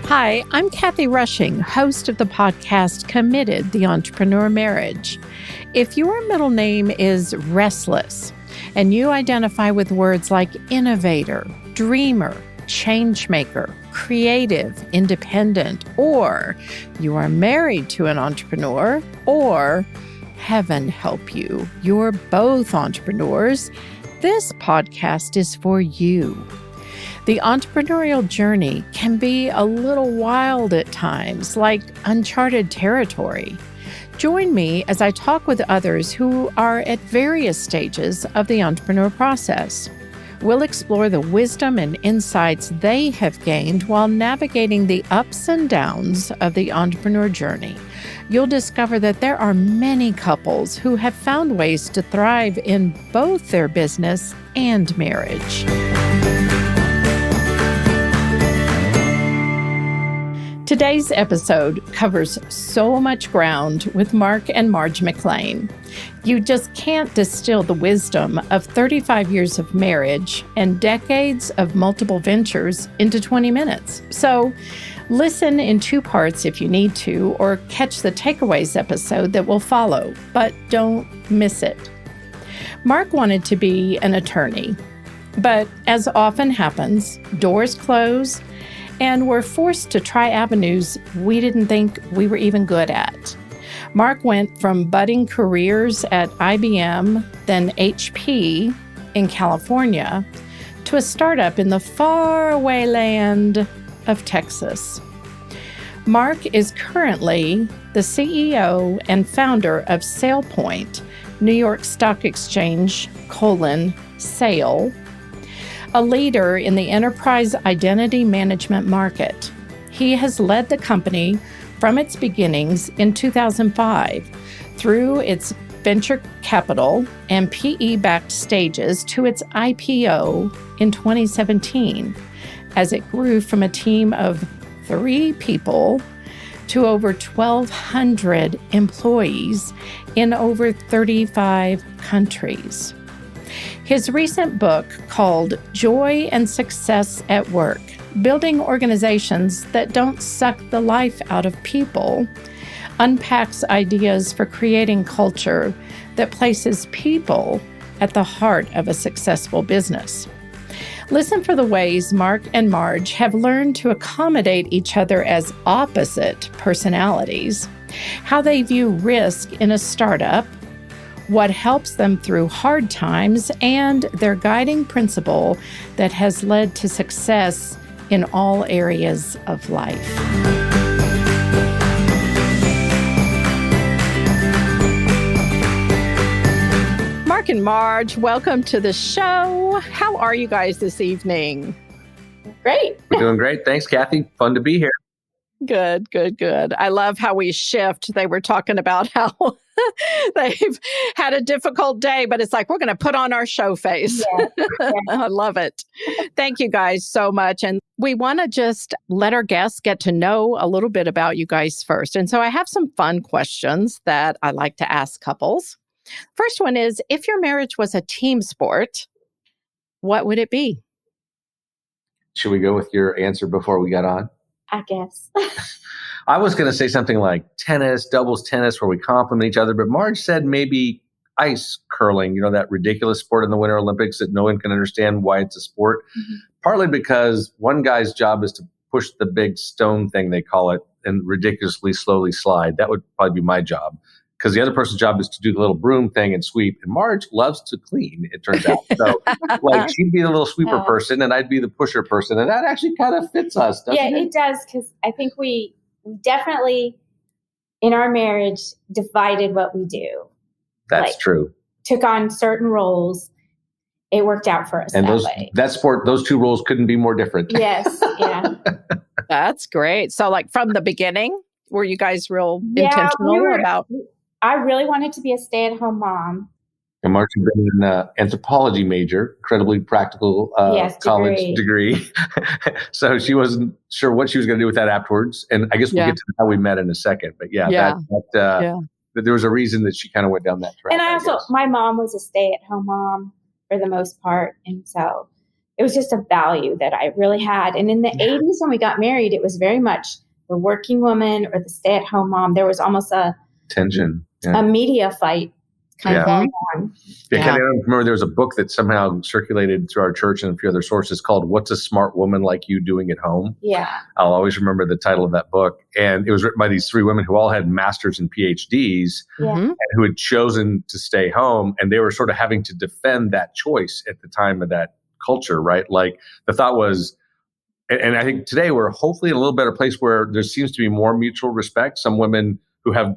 Hi, I'm Kathy Rushing, host of the podcast Committed, the Entrepreneur Marriage. If your middle name is Restless and you identify with words like innovator, dreamer, changemaker, creative, independent, or you are married to an entrepreneur, or heaven help you, you're both entrepreneurs, this podcast is for you. The entrepreneurial journey can be a little wild at times, like uncharted territory. Join me as I talk with others who are at various stages of the entrepreneur process. We'll explore the wisdom and insights they have gained while navigating the ups and downs of the entrepreneur journey. You'll discover that there are many couples who have found ways to thrive in both their business and marriage. Today's episode covers so much ground with Mark and Marj McClain. You just can't distill the wisdom of 35 years of marriage and decades of multiple ventures into 20 minutes. So listen in two parts if you need to, or catch the takeaways episode that will follow, but don't miss it. Mark wanted to be an attorney, but as often happens, doors close, and we're forced to try avenues we didn't think we were even good at. Mark went from budding careers at IBM, then HP in California, to a startup in the faraway land of Texas. Mark is currently the CEO and founder of SailPoint, New York Stock Exchange, SAIL, a leader in the enterprise identity management market. He has led the company from its beginnings in 2005 through its venture capital and PE-backed stages to its IPO in 2017, as it grew from a team of 3 people to over 1,200 employees in over 35 countries. His recent book, called Joy and Success at Work, Building Organizations That Don't Suck the Life Out of People, unpacks ideas for creating culture that places people at the heart of a successful business. Listen for the ways Mark and Marj have learned to accommodate each other as opposite personalities, how they view risk in a startup, what helps them through hard times, and their guiding principle that has led to success in all areas of life. Mark and Marj, welcome to the show. How are you guys this evening? Great. We're doing great. Thanks, Kathy. Fun to be here. Good. I love how we shift. They were talking about how they've had a difficult day, but it's like, we're going to put on our show face. Yeah. I love it. Thank you guys so much. And we want to just let our guests get to know a little bit about you guys first. And so I have some fun questions that I like to ask couples. First one is, if your marriage was a team sport, what would it be? Should we go with your answer before we got on? I guess. I was going to say something like tennis, doubles tennis, where we complement each other. But Marj said maybe ice curling, that ridiculous sport in the Winter Olympics that no one can understand why it's a sport. Mm-hmm. Partly because one guy's job is to push the big stone thing, they call it, and ridiculously slowly slide. That would probably be my job. Because the other person's job is to do the little broom thing and sweep. And Marj loves to clean, it turns out. So she'd be the little sweeper person and I'd be the pusher person. And that actually kind of fits us, doesn't it? Yeah, it does. Because I think we definitely, in our marriage, divided what we do. That's true. Took on certain roles. It worked out for us and way. That sport, those two roles couldn't be more different. Yes, yeah. That's great. So from the beginning, were you guys real intentional about... I really wanted to be a stay-at-home mom. And Mark had been an anthropology major, incredibly practical college degree. So she wasn't sure what she was going to do with that afterwards. And I guess we'll get to how we met in a second. But there was a reason that she kind of went down that track. And my mom was a stay-at-home mom for the most part. And so it was just a value that I really had. And in the 80s, when we got married, it was very much the working woman or the stay-at-home mom. There was almost a tension, a media fight kind of going on. Yeah, I remember there was a book that somehow circulated through our church and a few other sources called "What's a Smart Woman Like You Doing at Home?" Yeah, I'll always remember the title of that book, and it was written by these three women who all had masters and PhDs, and who had chosen to stay home, and they were sort of having to defend that choice at the time of that culture, right? Like the thought was. And I think today we're hopefully in a little better place where there seems to be more mutual respect. Some women who have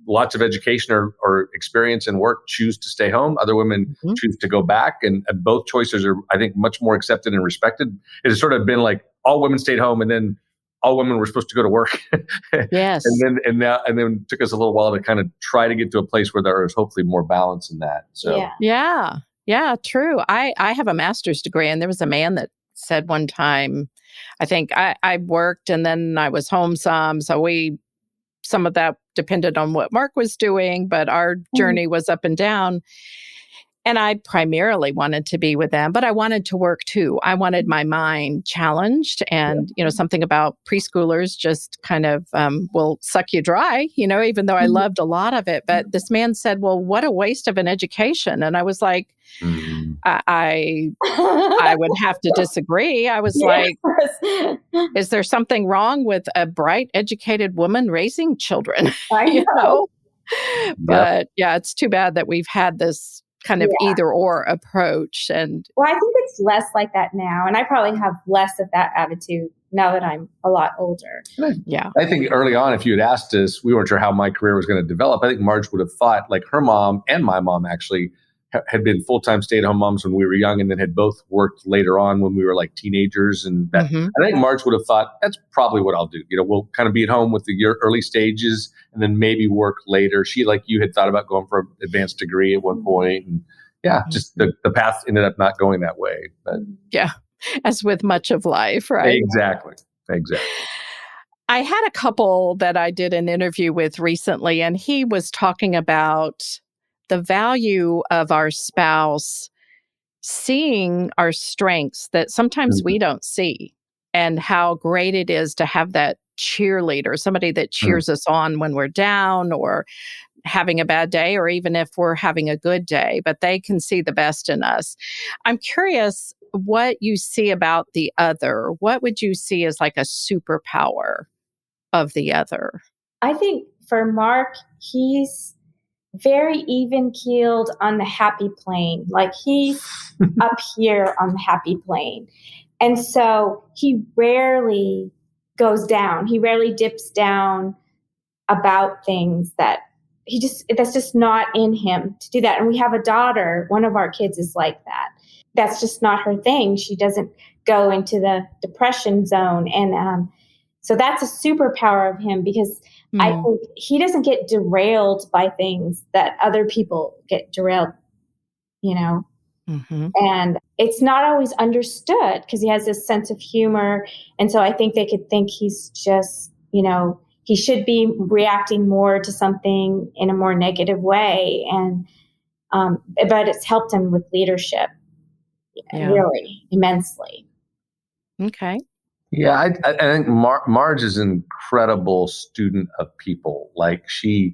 lots of education or experience in work choose to stay home. Other women choose to go back. And both choices are, I think, much more accepted and respected. It has sort of been like all women stayed home and then all women were supposed to go to work. Yes. and then it took us a little while to kind of try to get to a place where there is hopefully more balance in that. So Yeah, true. I have a master's degree, and there was a man that said one time, I think I worked and then I was home some. So some of that depended on what Mark was doing, but our journey was up and down. And I primarily wanted to be with them, but I wanted to work too. I wanted my mind challenged, and, something about preschoolers just kind of will suck you dry, even though I loved a lot of it. But this man said, well, what a waste of an education. And I was like, I would have to disagree. I was like, is there something wrong with a bright, educated woman raising children? I know. But it's too bad that we've had this kind of either or approach. And well, I think it's less like that now. And I probably have less of that attitude now that I'm a lot older. Yeah. I think early on, if you had asked us, we weren't sure how my career was going to develop. I think Marge would have thought, like her mom and my mom actually had been full-time stay-at-home moms when we were young, and then had both worked later on when we were like teenagers. And that, I think Marge would have thought, that's probably what I'll do. We'll kind of be at home with the early stages and then maybe work later. She, like you, had thought about going for an advanced degree at one point. And just the path ended up not going that way. But as with much of life, right? Exactly. I had a couple that I did an interview with recently, and he was talking about the value of our spouse seeing our strengths that sometimes we don't see, and how great it is to have that cheerleader, somebody that cheers us on when we're down or having a bad day, or even if we're having a good day, but they can see the best in us. I'm curious what you see about the other. What would you see as like a superpower of the other? I think for Mark, he's very even-keeled on the happy plane. Like he's up here on the happy plane. And so he rarely goes down. He rarely dips down about things that's just not in him to do that. And we have a daughter, one of our kids is like that. That's just not her thing. She doesn't go into the depression zone. And so that's a superpower of him, because I think he doesn't get derailed by things that other people get derailed, and it's not always understood because he has this sense of humor. And so I think they could think he's just, he should be reacting more to something in a more negative way. And, but it's helped him with leadership really immensely. Okay. Yeah, I think Marge is an incredible student of people. Like she's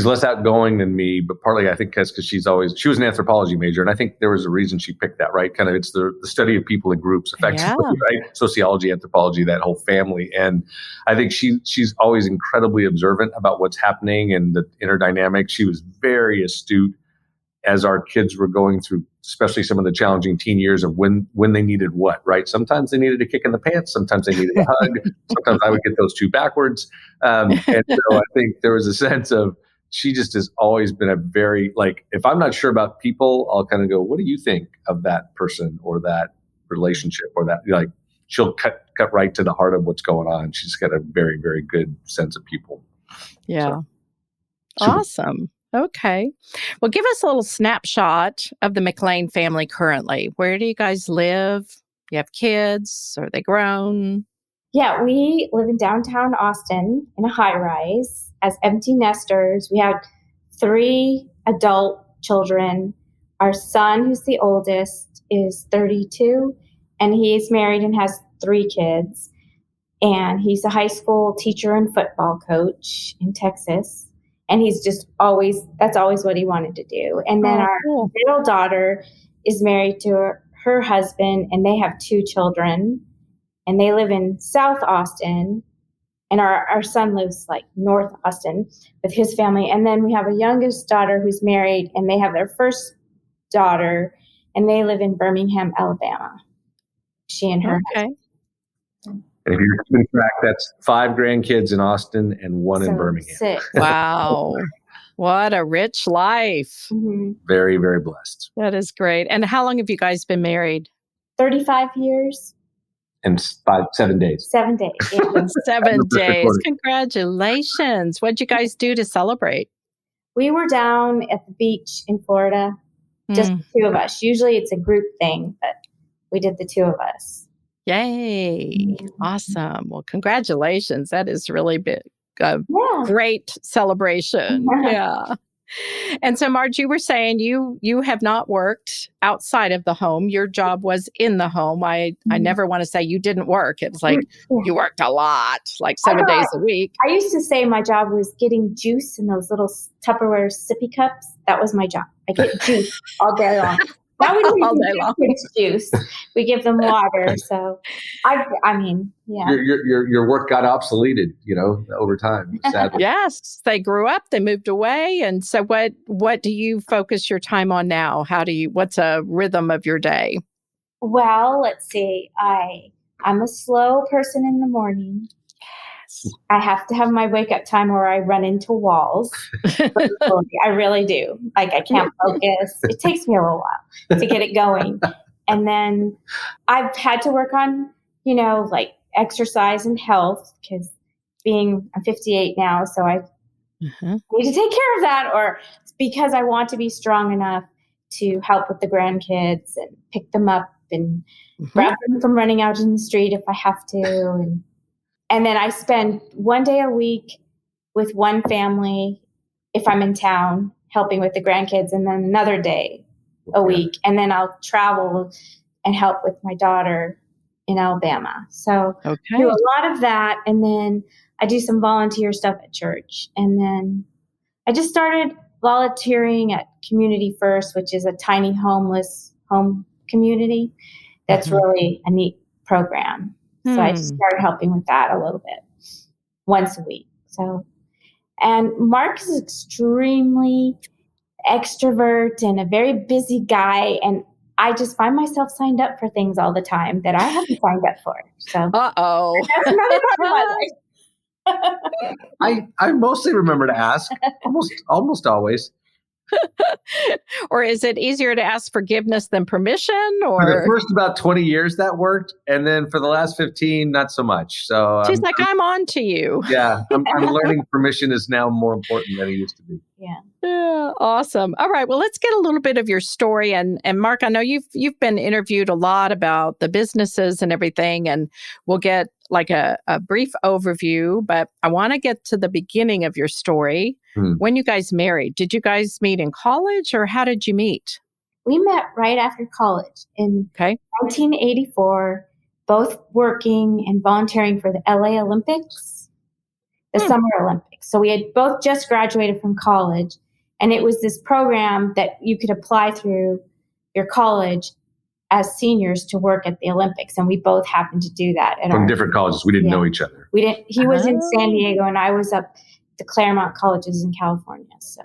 less outgoing than me, but partly I think because she was an anthropology major, and I think there was a reason she picked that. Right, kind of it's the study of people in groups, effectively, right? Sociology, anthropology, that whole family, and I think she's always incredibly observant about what's happening and the inner dynamics. She was very astute as our kids were going through, especially some of the challenging teen years of when they needed what, right? Sometimes they needed a kick in the pants. Sometimes they needed a hug. Sometimes I would get those two backwards. And so I think there was a sense of, she just has always been a very, like, if I'm not sure about people, I'll kind of go, what do you think of that person or that relationship or that, like, she'll cut right to the heart of what's going on. She's got a very, very good sense of people. Yeah. So, awesome. Okay. Well, give us a little snapshot of the McClain family currently. Where do you guys live? You have kids? Are they grown? Yeah, we live in downtown Austin in a high-rise as empty nesters. We have 3 adult children. Our son, who's the oldest, is 32, and he's married and has 3 kids. And he's a high school teacher and football coach in Texas. And he's just that's always what he wanted to do. And then our middle daughter is married to her husband, and they have 2 children, and they live in South Austin. And our son lives like North Austin with his family. And then we have a youngest daughter who's married, and they have their first daughter, and they live in Birmingham, Alabama. She and her husband. And if you're keeping track, that's 5 grandkids in Austin and 1 in Birmingham. 6. Wow. What a rich life. Mm-hmm. Very, very blessed. That is great. And how long have you guys been married? 35 years. And 7 days. 7 days. Yeah. 7 days. Congratulations. What'd you guys do to celebrate? We were down at the beach in Florida, just the 2 of us. Usually it's a group thing, but we did the 2 of us. Yay. Awesome. Well, congratulations. That is really big. Great celebration. Yeah. And so, Marge, you were saying you have not worked outside of the home. Your job was in the home. I never want to say you didn't work. It was like you worked a lot, like 7 days a week. I used to say my job was getting juice in those little Tupperware sippy cups. That was my job. I get juice all day long. Now we don't give kids juice. We give them water. So, I mean, yeah. Your work got obsoleted, over time. Sadly. Yes, they grew up, they moved away, and so what do you focus your time on now? What's a rhythm of your day? Well, let's see. I'm a slow person in the morning. I have to have my wake up time where I run into walls. I really do. Like, I can't focus. It takes me a little while to get it going. And then I've had to work on, like exercise and health, because I'm 58 now. So I need to take care of that, or because I want to be strong enough to help with the grandkids and pick them up and grab them from running out in the street if I have to. And then I spend 1 day a week with one family if I'm in town helping with the grandkids, and then another day a week. And then I'll travel and help with my daughter in Alabama. So I do a lot of that. And then I do some volunteer stuff at church. And then I just started volunteering at Community First, which is a tiny homeless home community. That's really a neat program. So I just started helping with that a little bit once a week. And Mark is extremely extrovert and a very busy guy. And I just find myself signed up for things all the time that I haven't signed up for. So that's another part of my life. I mostly remember to ask almost always. Or is it easier to ask forgiveness than permission? Or for the first about 20 years that worked, and then for the last 15, not so much. So she's I'm on to you. Yeah, I'm learning permission is now more important than it used to be. Yeah, awesome. All right, well, let's get a little bit of your story. And Mark, I know you've been interviewed a lot about the businesses and everything, and we'll get like a brief overview, but I want to get to the beginning of your story. When you guys married, did you guys meet in college, or how did you meet? We met right after college in 1984, both working and volunteering for the LA Olympics, the Summer Olympics. So we had both just graduated from college, and it was this program that you could apply through your college as seniors to work at the Olympics. And we both happened to do that. From different colleges. We didn't know each other. We didn't. He was in San Diego, and I was up the Claremont colleges in California. So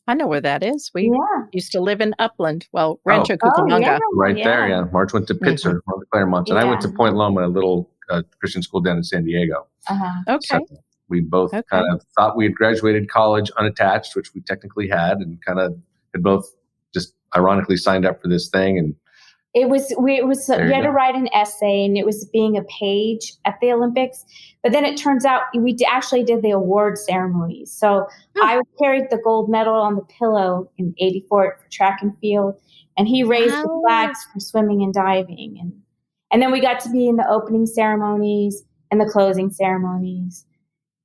I know where that is. We used to live in Upland. Well, Rancho Cucamonga. There, yeah. Marge went to Pitzer, one of the Claremonts, and I went to Point Loma, a little Christian school down in San Diego. So we both kind of thought we had graduated college unattached, which we technically had, and kind of had both just ironically signed up for this thing. And you had to write an essay, and it was being a page at the Olympics. But then it turns out we actually did the award ceremonies. So I carried the gold medal on the pillow in '84 for track and field, and he raised the flags for swimming and diving. And then we got to be in the opening ceremonies and the closing ceremonies.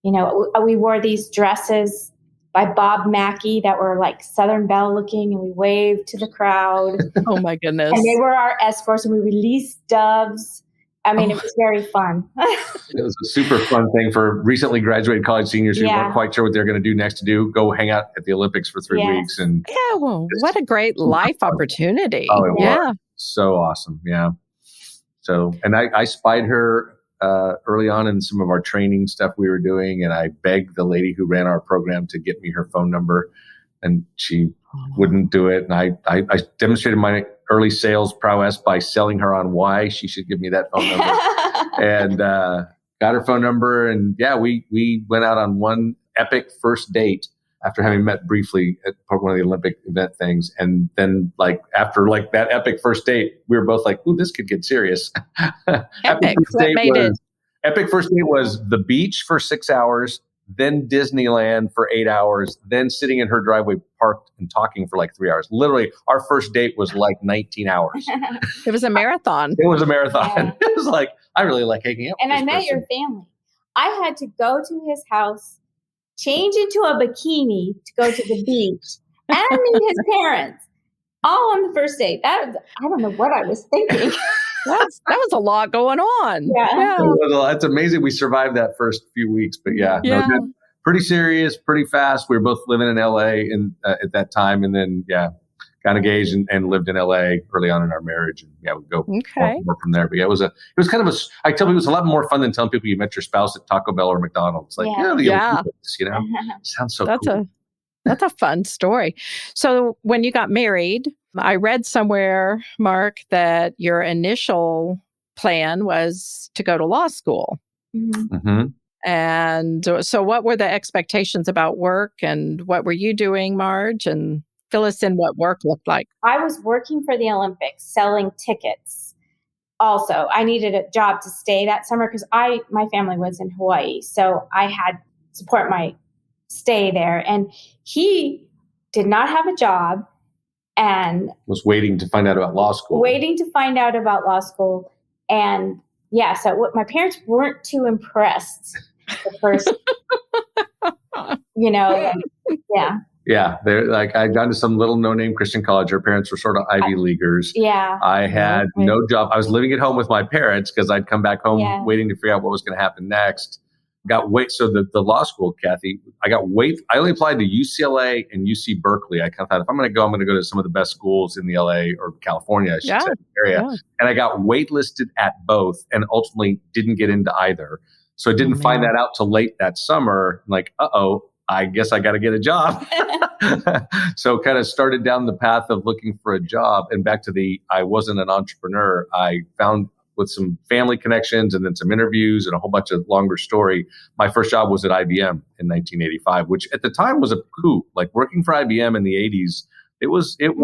We wore these dresses by Bob Mackey that were like Southern Belle looking, and we waved to the crowd. Oh my goodness. And they were our escorts, and we released doves. I mean, it was very fun. It was a super fun thing for recently graduated college seniors who weren't quite sure what they're going to do next to do. Go hang out at the Olympics for 3 weeks. And well, what a great life opportunity. Oh, it was so awesome. Yeah. So, and I spied her early on in some of our training stuff we were doing. And I begged the lady who ran our program to get me her phone number, and she wouldn't do it. And I demonstrated my early sales prowess by selling her on why she should give me that phone number, and got her phone number. And we went out on one epic first date after having met briefly at one of the Olympic event things. And then after that epic first date, we were both like, ooh, this could get serious. Epic. Epic first date was the beach for 6 hours, then Disneyland for 8 hours, then sitting in her driveway parked and talking for 3 hours. Literally, our first date was 19 hours. It was a marathon. It was a marathon. Yeah. It was I really like hanging out with this I met your family. I had to go to his house, change into a bikini to go to the beach, and meet his parents, all on the first date. I don't know what I was thinking. That was a lot going on. Yeah. It's amazing we survived that first few weeks. But no, pretty serious, pretty fast. We were both living in LA at that time. And then, got engaged and lived in LA early on in our marriage. And we'd go more from there. But it was kind of I tell people it was a lot more fun than telling people you met your spouse at Taco Bell or McDonald's. Olympics, sounds so cool. That's a fun story. So when you got married, I read somewhere, Mark, that your initial plan was to go to law school. Mm-hmm. And so what were the expectations about work, and what were you doing, Marge? And fill us in what work looked like. I was working for the Olympics, selling tickets. Also, I needed a job to stay that summer because my family was in Hawaii. So I had to support my stay there. And he did not have a job and was waiting to find out about law school. And so my parents weren't too impressed the first, Yeah, they're I'd gone to some little no-name Christian college. Her parents were sort of Ivy Leaguers. Yeah. I had no job. I was living at home with my parents because I'd come back home waiting to figure out what was going to happen next. So the law school, Kathy, I only applied to UCLA and UC Berkeley. I kind of thought, if I'm going to go to some of the best schools in the LA or California, I should say, area. Yeah. And I got waitlisted at both and ultimately didn't get into either. So I didn't find that out till late that summer. I'm I guess I got to get a job. So kind of started down the path of looking for a job, and back to I wasn't an entrepreneur. I found with some family connections and then some interviews and a whole bunch of longer story. My first job was at IBM in 1985, which at the time was a coup. Working for IBM in the 80s, it was a big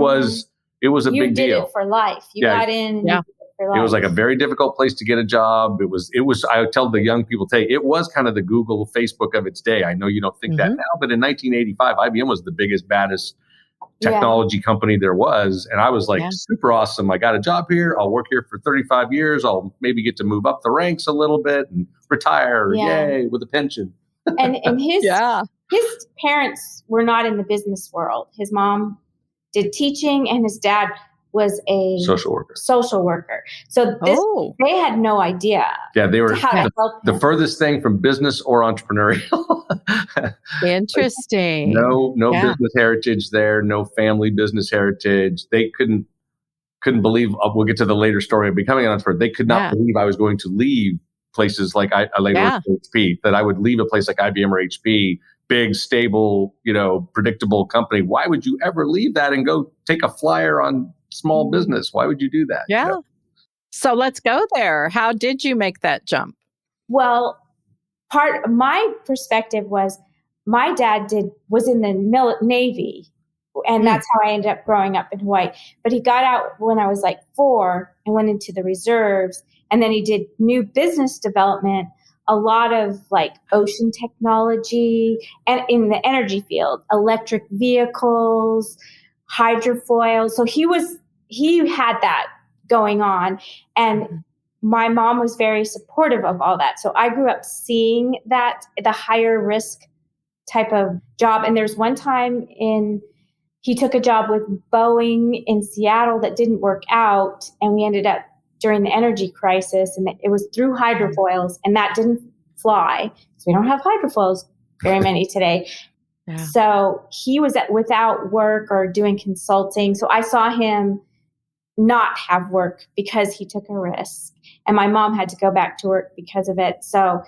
deal. You did it for life. You got in. Yeah. It was a very difficult place to get a job. It was, I would tell the young people today, it was kind of the Google, Facebook of its day. I know you don't think that now, but in 1985, IBM was the biggest, baddest technology company there was. And I was super awesome. I got a job here. I'll work here for 35 years. I'll maybe get to move up the ranks a little bit and retire. Yay, with a pension. And his parents were not in the business world. His mom did teaching and his dad was a social worker. So they had no idea. Yeah, they were the furthest thing from business or entrepreneurial. Interesting. No business heritage there, no family business heritage. They couldn't believe, we'll get to the later story of becoming an entrepreneur. They could not believe I was going to leave places like I later worked at HP, that I would leave a place like IBM or HP, big, stable, predictable company. Why would you ever leave that and go take a flyer on small business? Why would you do that? Yeah. So let's go there. How did you make that jump? Well, part of my perspective was my dad was in the Navy, and that's how I ended up growing up in Hawaii. But he got out when I was 4 and went into the reserves, and then he did new business development, a lot of ocean technology, and in the energy field, electric vehicles, hydrofoil. So he had that going on. And my mom was very supportive of all that. So I grew up seeing that, the higher risk type of job. And there's one time he took a job with Boeing in Seattle that didn't work out. And we ended up during the energy crisis, and it was through hydrofoils, and that didn't fly. So we don't have hydrofoils very many today. Yeah. So he was without work or doing consulting. So I saw him not have work because he took a risk. And my mom had to go back to work because of it. So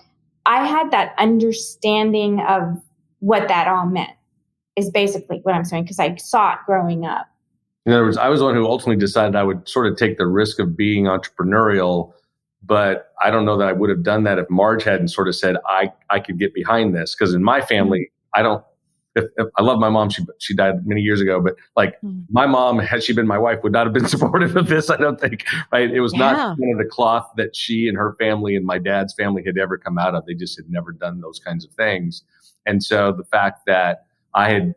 I had that understanding of what that all meant, is basically what I'm saying, because I saw it growing up. In other words, I was the one who ultimately decided I would sort of take the risk of being entrepreneurial, but I don't know that I would have done that if Marge hadn't sort of said, I could get behind this. Because in my family, if I love my mom, she died many years ago, but like my mom, had she been my wife, would not have been supportive of this, I don't think, right? It was not one of the cloth that she and her family and my dad's family had ever come out of. They just had never done those kinds of things. And so the fact that I had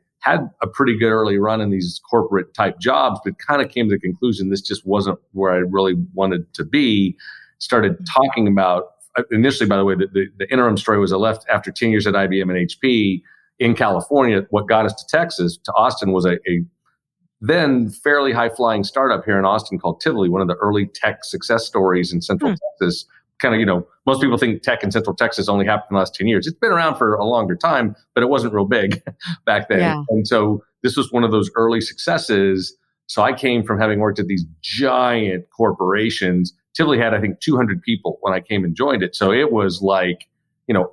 a pretty good early run in these corporate type jobs, but kind of came to the conclusion this just wasn't where I really wanted to be, started talking about, initially, by the way, the interim story was I left after 10 years at IBM and HP in California. What got us to Texas, to Austin, was a then fairly high-flying startup here in Austin called Tivoli, one of the early tech success stories in Central Texas. Kind of, most people think tech in Central Texas only happened in the last 10 years. It's been around for a longer time, but it wasn't real big back then. Yeah. And so this was one of those early successes. So I came from having worked at these giant corporations. Tivoli had, I think, 200 people when I came and joined it. So it was like,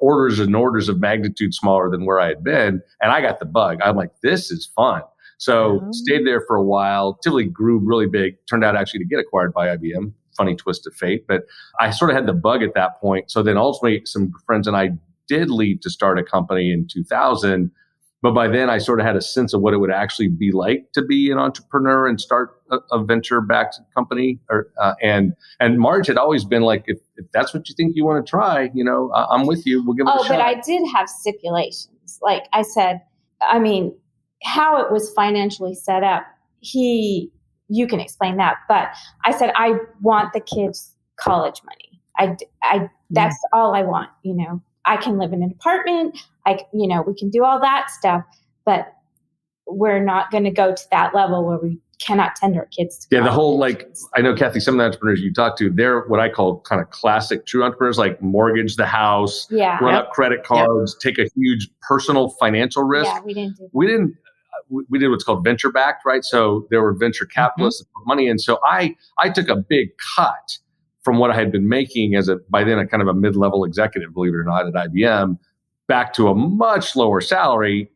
orders and orders of magnitude smaller than where I had been. And I got the bug. I'm like, this is fun. So stayed there for a while. Tivoli grew really big, turned out actually to get acquired by IBM. Funny twist of fate. But I sort of had the bug at that point. So then ultimately some friends and I did leave to start a company in 2000. But by then I sort of had a sense of what it would actually be like to be an entrepreneur and start a venture-backed company. And Marge had always been like, if that's what you think you want to try, I'm with you. We'll give it a shot. But I did have stipulations. Like I said, how it was financially set up, you can explain that. But I said, I want the kids' college money. That's all I want. I can live in an apartment. We can do all that stuff, but we're not going to go to that level where we cannot send our kids to college. The whole, I know, Kathy, some of the entrepreneurs you talk to, they're what I call kind of classic true entrepreneurs, like mortgage the house, run up credit cards, take a huge personal financial risk. Yeah, we didn't do that. We did what's called venture backed, right? So there were venture capitalists that put money in. So I took a big cut from what I had been making as by then a kind of a mid-level executive, believe it or not, at IBM, back to a much lower salary.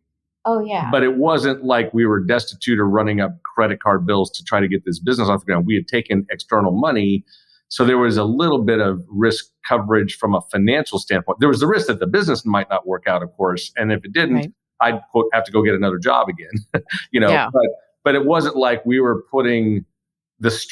Oh, yeah. But it wasn't like we were destitute or running up credit card bills to try to get this business off the ground. We had taken external money. So there was a little bit of risk coverage from a financial standpoint. There was the risk that the business might not work out, of course. And if it didn't, I'd, quote, have to go get another job again. But it wasn't like we were putting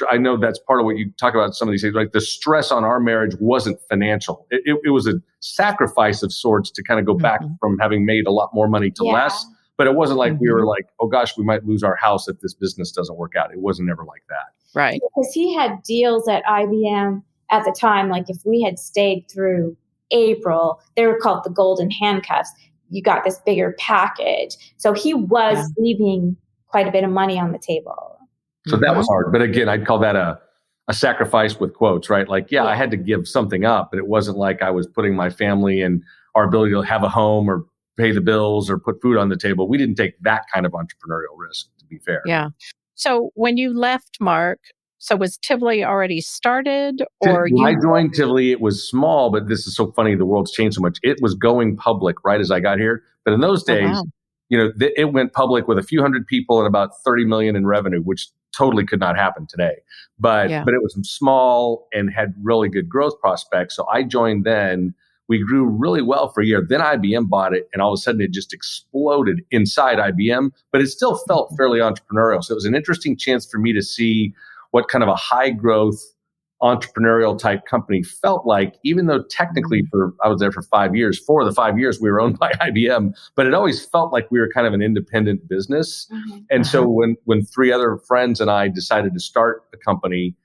I know that's part of what you talk about, some of these things, like the stress on our marriage wasn't financial. It was a sacrifice of sorts to kind of go back from having made a lot more money to less. But it wasn't like we were like, oh gosh, we might lose our house if this business doesn't work out. It wasn't ever like that. Right. Because he had deals at IBM at the time. Like if we had stayed through April, they were called the golden handcuffs. You got this bigger package. So he was leaving quite a bit of money on the table. So that was hard. But again, I'd call that a sacrifice with quotes, right? Like, I had to give something up, but it wasn't like I was putting my family and our ability to have a home or pay the bills or put food on the table. We didn't take that kind of entrepreneurial risk, to be fair. Yeah. So when you left, Mark, so was Tivoli already started? Or when I joined Tivoli, it was small, but this is so funny. The world's changed so much. It was going public right as I got here. But in those days, it went public with a few hundred people and about 30 million in revenue, which totally could not happen today. But it was small and had really good growth prospects. So I joined then. We grew really well for a year. Then IBM bought it, and all of a sudden it just exploded inside IBM, but it still felt fairly entrepreneurial. So it was an interesting chance for me to see what kind of a high growth entrepreneurial type company felt like, even though technically I was there for 5 years. 4 of the 5 years we were owned by IBM, but it always felt like we were kind of an independent business. And so when 3 other friends and I decided to start a company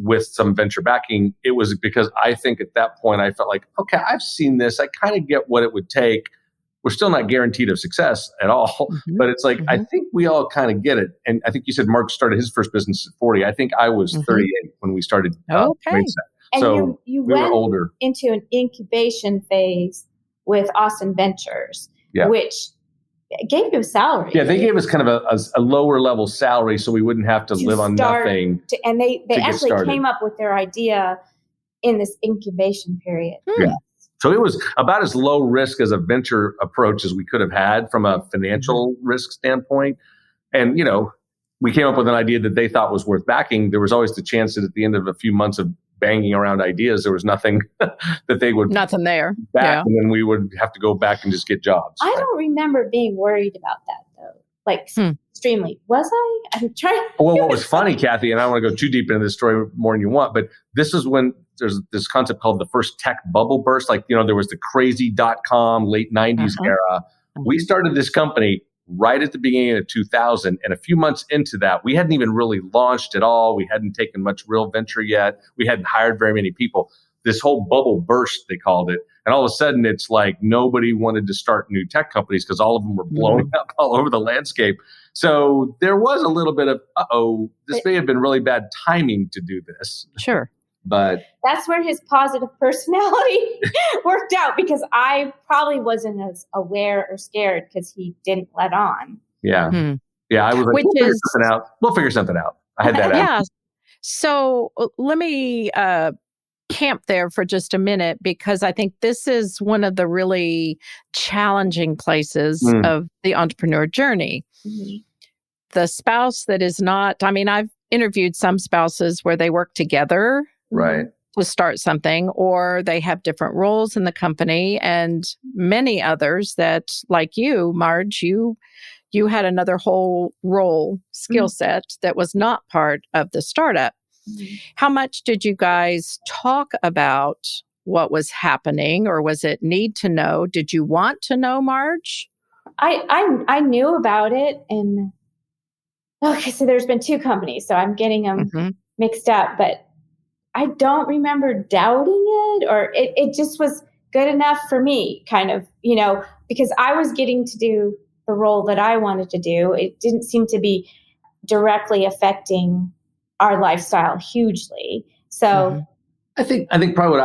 with some venture backing, it was because I think at that point I felt like, okay, I've seen this. I kind of get what it would take, we're still not guaranteed of success at all. But it's like, I think we all kind of get it. And I think you said Mark started his first business at 40. I think I was 38 when we started. Okay. And so you we went were older. into an incubation phase with Austin Ventures, which gave you a salary. Yeah, they gave us kind of a lower level salary so we wouldn't have to live on nothing. And they actually came up with their idea in this incubation period. Yeah. So it was about as low risk as a venture approach as we could have had from a financial risk standpoint. And, we came up with an idea that they thought was worth backing. There was always the chance that at the end of a few months of banging around ideas, there was nothing that they would nothing there back, and then we would have to go back and just get jobs. I don't remember being worried about that though, like extremely. Was I? I'm trying. Well, what was funny, Kathy, and I don't want to go too deep into this story more than you want, but this is when there's this concept called the first tech bubble burst. Like, there was the crazy .com late 90s era. We started this company right at the beginning of 2000. And a few months into that, we hadn't even really launched at all. We hadn't taken much real venture yet. We hadn't hired very many people. This whole bubble burst, they called it. And all of a sudden, it's like nobody wanted to start new tech companies because all of them were blowing up all over the landscape. So there was a little bit of, this may have been really bad timing to do this. Sure. But that's where his positive personality worked out, because I probably wasn't as aware or scared because he didn't let on. Yeah. Yeah. I was like, we'll figure something out. I had that out. Yeah. So let me camp there for just a minute, because I think this is one of the really challenging places of the entrepreneur journey. The spouse that is not, I've interviewed some spouses where they work together. Right. To start something, or they have different roles in the company, and many others that, like you, Marge, you had another whole role skill set that was not part of the startup. How much did you guys talk about what was happening, or was it need to know? Did you want to know, Marge? I knew about it, and okay, so there's been two companies, so I'm getting them mixed up, but I don't remember doubting it, or it just was good enough for me, kind of, because I was getting to do the role that I wanted to do. It didn't seem to be directly affecting our lifestyle hugely. So I think probably what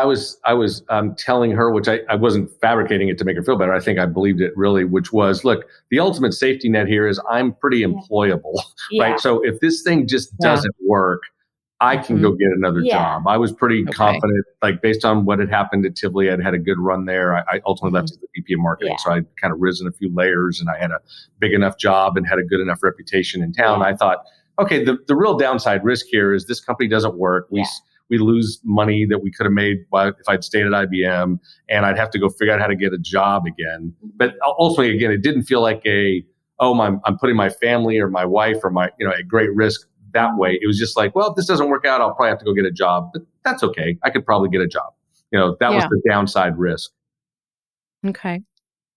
I was telling her, which I wasn't fabricating it to make her feel better. I think I believed it really, which was, look, the ultimate safety net here is I'm pretty employable, right? So if this thing just doesn't work, I can go get another job. I was pretty confident, like based on what had happened at Tivoli, I'd had a good run there. I ultimately left as the VP of marketing. So I'd kind of risen a few layers, and I had a big enough job and had a good enough reputation in town. I thought, okay, the real downside risk here is this company doesn't work. We lose money that we could have made if I'd stayed at IBM, and I'd have to go figure out how to get a job again. But ultimately, again, it didn't feel like I'm putting my family or my wife or my, at great risk that way. It was just like, well, if this doesn't work out, I'll probably have to go get a job, but that's okay. I could probably get a job. That was the downside risk. Okay.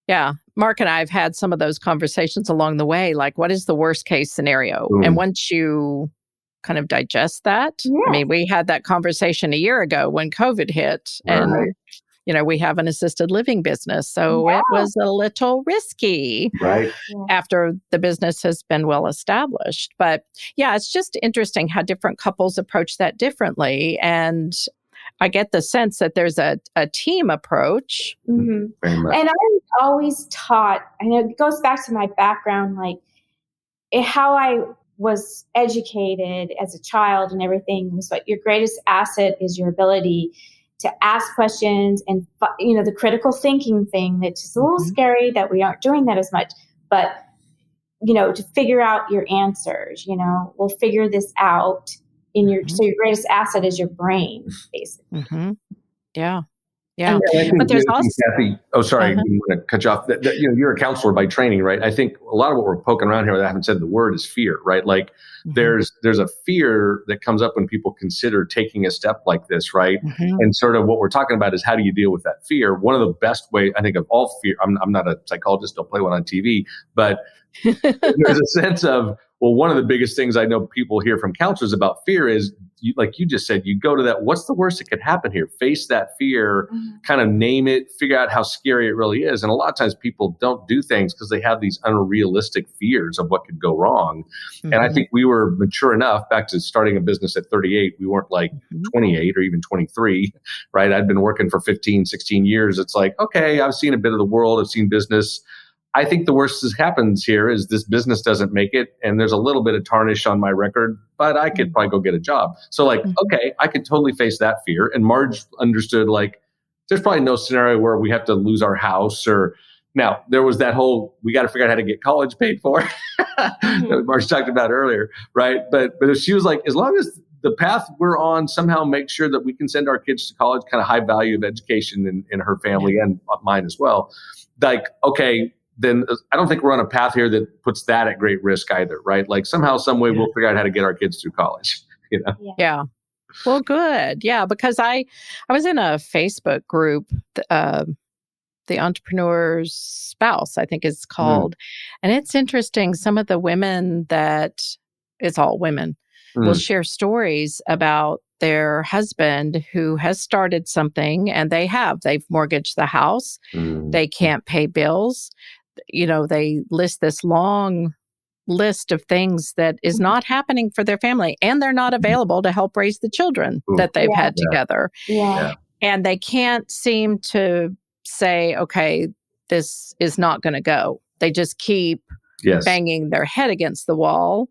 Yeah. Mark and I have had some of those conversations along the way. Like, what is the worst case scenario? And once you kind of digest that, we had that conversation a year ago when COVID hit, and we have an assisted living business. So it was a little risky after the business has been well established. But it's just interesting how different couples approach that differently. And I get the sense that there's a team approach. Very much. And I was always taught, it goes back to my background, like how I was educated as a child and everything, was what your greatest asset is your ability to ask questions and, the critical thinking thing that's just a little scary that we aren't doing that as much, but, to figure out your answers, we'll figure this out so your greatest asset is your brain, basically. Yeah. Yeah. But there's also, Kathy, I'm going to cut you off. You're a counselor by training, right? I think a lot of what we're poking around here that I haven't said the word is fear, right? Like there's a fear that comes up when people consider taking a step like this, right? And sort of what we're talking about is how do you deal with that fear? One of the best ways, I think, of all fear, I'm not a psychologist, don't play one on TV, but there's a sense of, well, one of the biggest things I know people hear from counselors about fear is like you just said, you go to that, what's the worst that could happen here? Face that fear, kind of name it, figure out how scary it really is. And a lot of times people don't do things because they have these unrealistic fears of what could go wrong. And I think we were mature enough, back to starting a business at 38, we weren't like 28 or even 23, right? I'd been working for 15, 16 years. It's like, okay, I've seen a bit of the world. I've seen business. I think the worst that happens here is this business doesn't make it, and there's a little bit of tarnish on my record, but I could probably go get a job. So like, okay, I could totally face that fear. And Marge understood, like, there's probably no scenario where we have to lose our house. Or now there was that whole, we got to figure out how to get college paid for that Marge talked about earlier, right? But if she was like, as long as the path we're on somehow make sure that we can send our kids to college, kind of high value of education in her family and mine as well, like, okay, then I don't think we're on a path here that puts that at great risk either, right? Like somehow, some way, we'll figure out how to get our kids through college. You know? Yeah. Well, good. Yeah, because I was in a Facebook group, the Entrepreneur's Spouse, I think it's called, and it's interesting. Some of the women it's all women, will share stories about their husband who has started something, and they've mortgaged the house, they can't pay bills. You know, they list this long list of things that is not happening for their family, and they're not available to help raise the children that they've had together. And they can't seem to say, okay, this is not going to go. They just keep banging their head against the wall.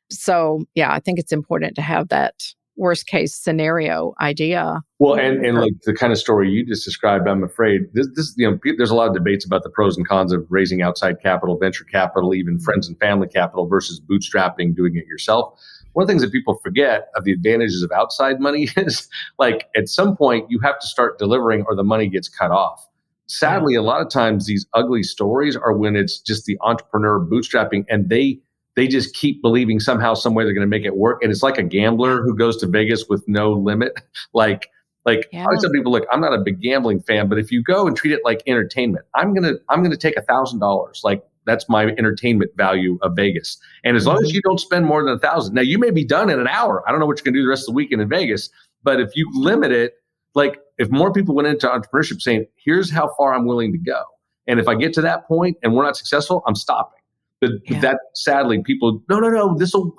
So, I think it's important to have that worst case scenario idea. Well, and like the kind of story you just described, I'm afraid this there's a lot of debates about the pros and cons of raising outside capital, venture capital, even friends and family capital versus bootstrapping, doing it yourself. One of the things that people forget of the advantages of outside money is, like, at some point you have to start delivering or the money gets cut off. Sadly, a lot of times these ugly stories are when it's just the entrepreneur bootstrapping, and they just keep believing somehow, some way they're going to make it work. And it's like a gambler who goes to Vegas with no limit. Like I always tell people, look, I'm not a big gambling fan, but if you go and treat it like entertainment, I'm gonna take $1,000. Like, that's my entertainment value of Vegas. And as long as you don't spend more than $1,000, now you may be done in an hour. I don't know what you're gonna do the rest of the weekend in Vegas, but if you limit it, like if more people went into entrepreneurship saying, here's how far I'm willing to go, and if I get to that point and we're not successful, I'm stopping. But that, sadly, people, no,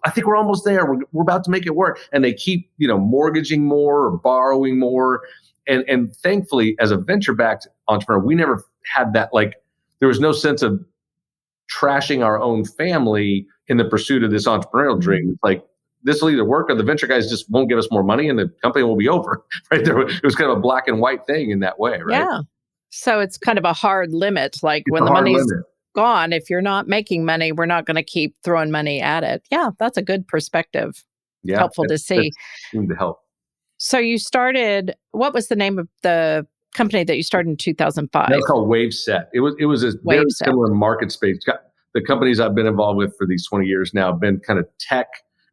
I think we're almost there. We're about to make it work. And they keep, mortgaging more or borrowing more. And thankfully, as a venture-backed entrepreneur, we never had that. Like, there was no sense of trashing our own family in the pursuit of this entrepreneurial dream. It's like, this will either work or the venture guys just won't give us more money and the company will be over, right? It was kind of a black and white thing in that way, right? Yeah. So it's kind of a hard limit. Like, when the money's gone, if you're not making money, we're not going to keep throwing money at it. Yeah, that's a good perspective. Yeah, helpful to see. Seemed to help. So you started, what was the name of the company that you started in 2005? That was called WaveSet. It was a very similar market space. The companies I've been involved with for these 20 years now have been kind of tech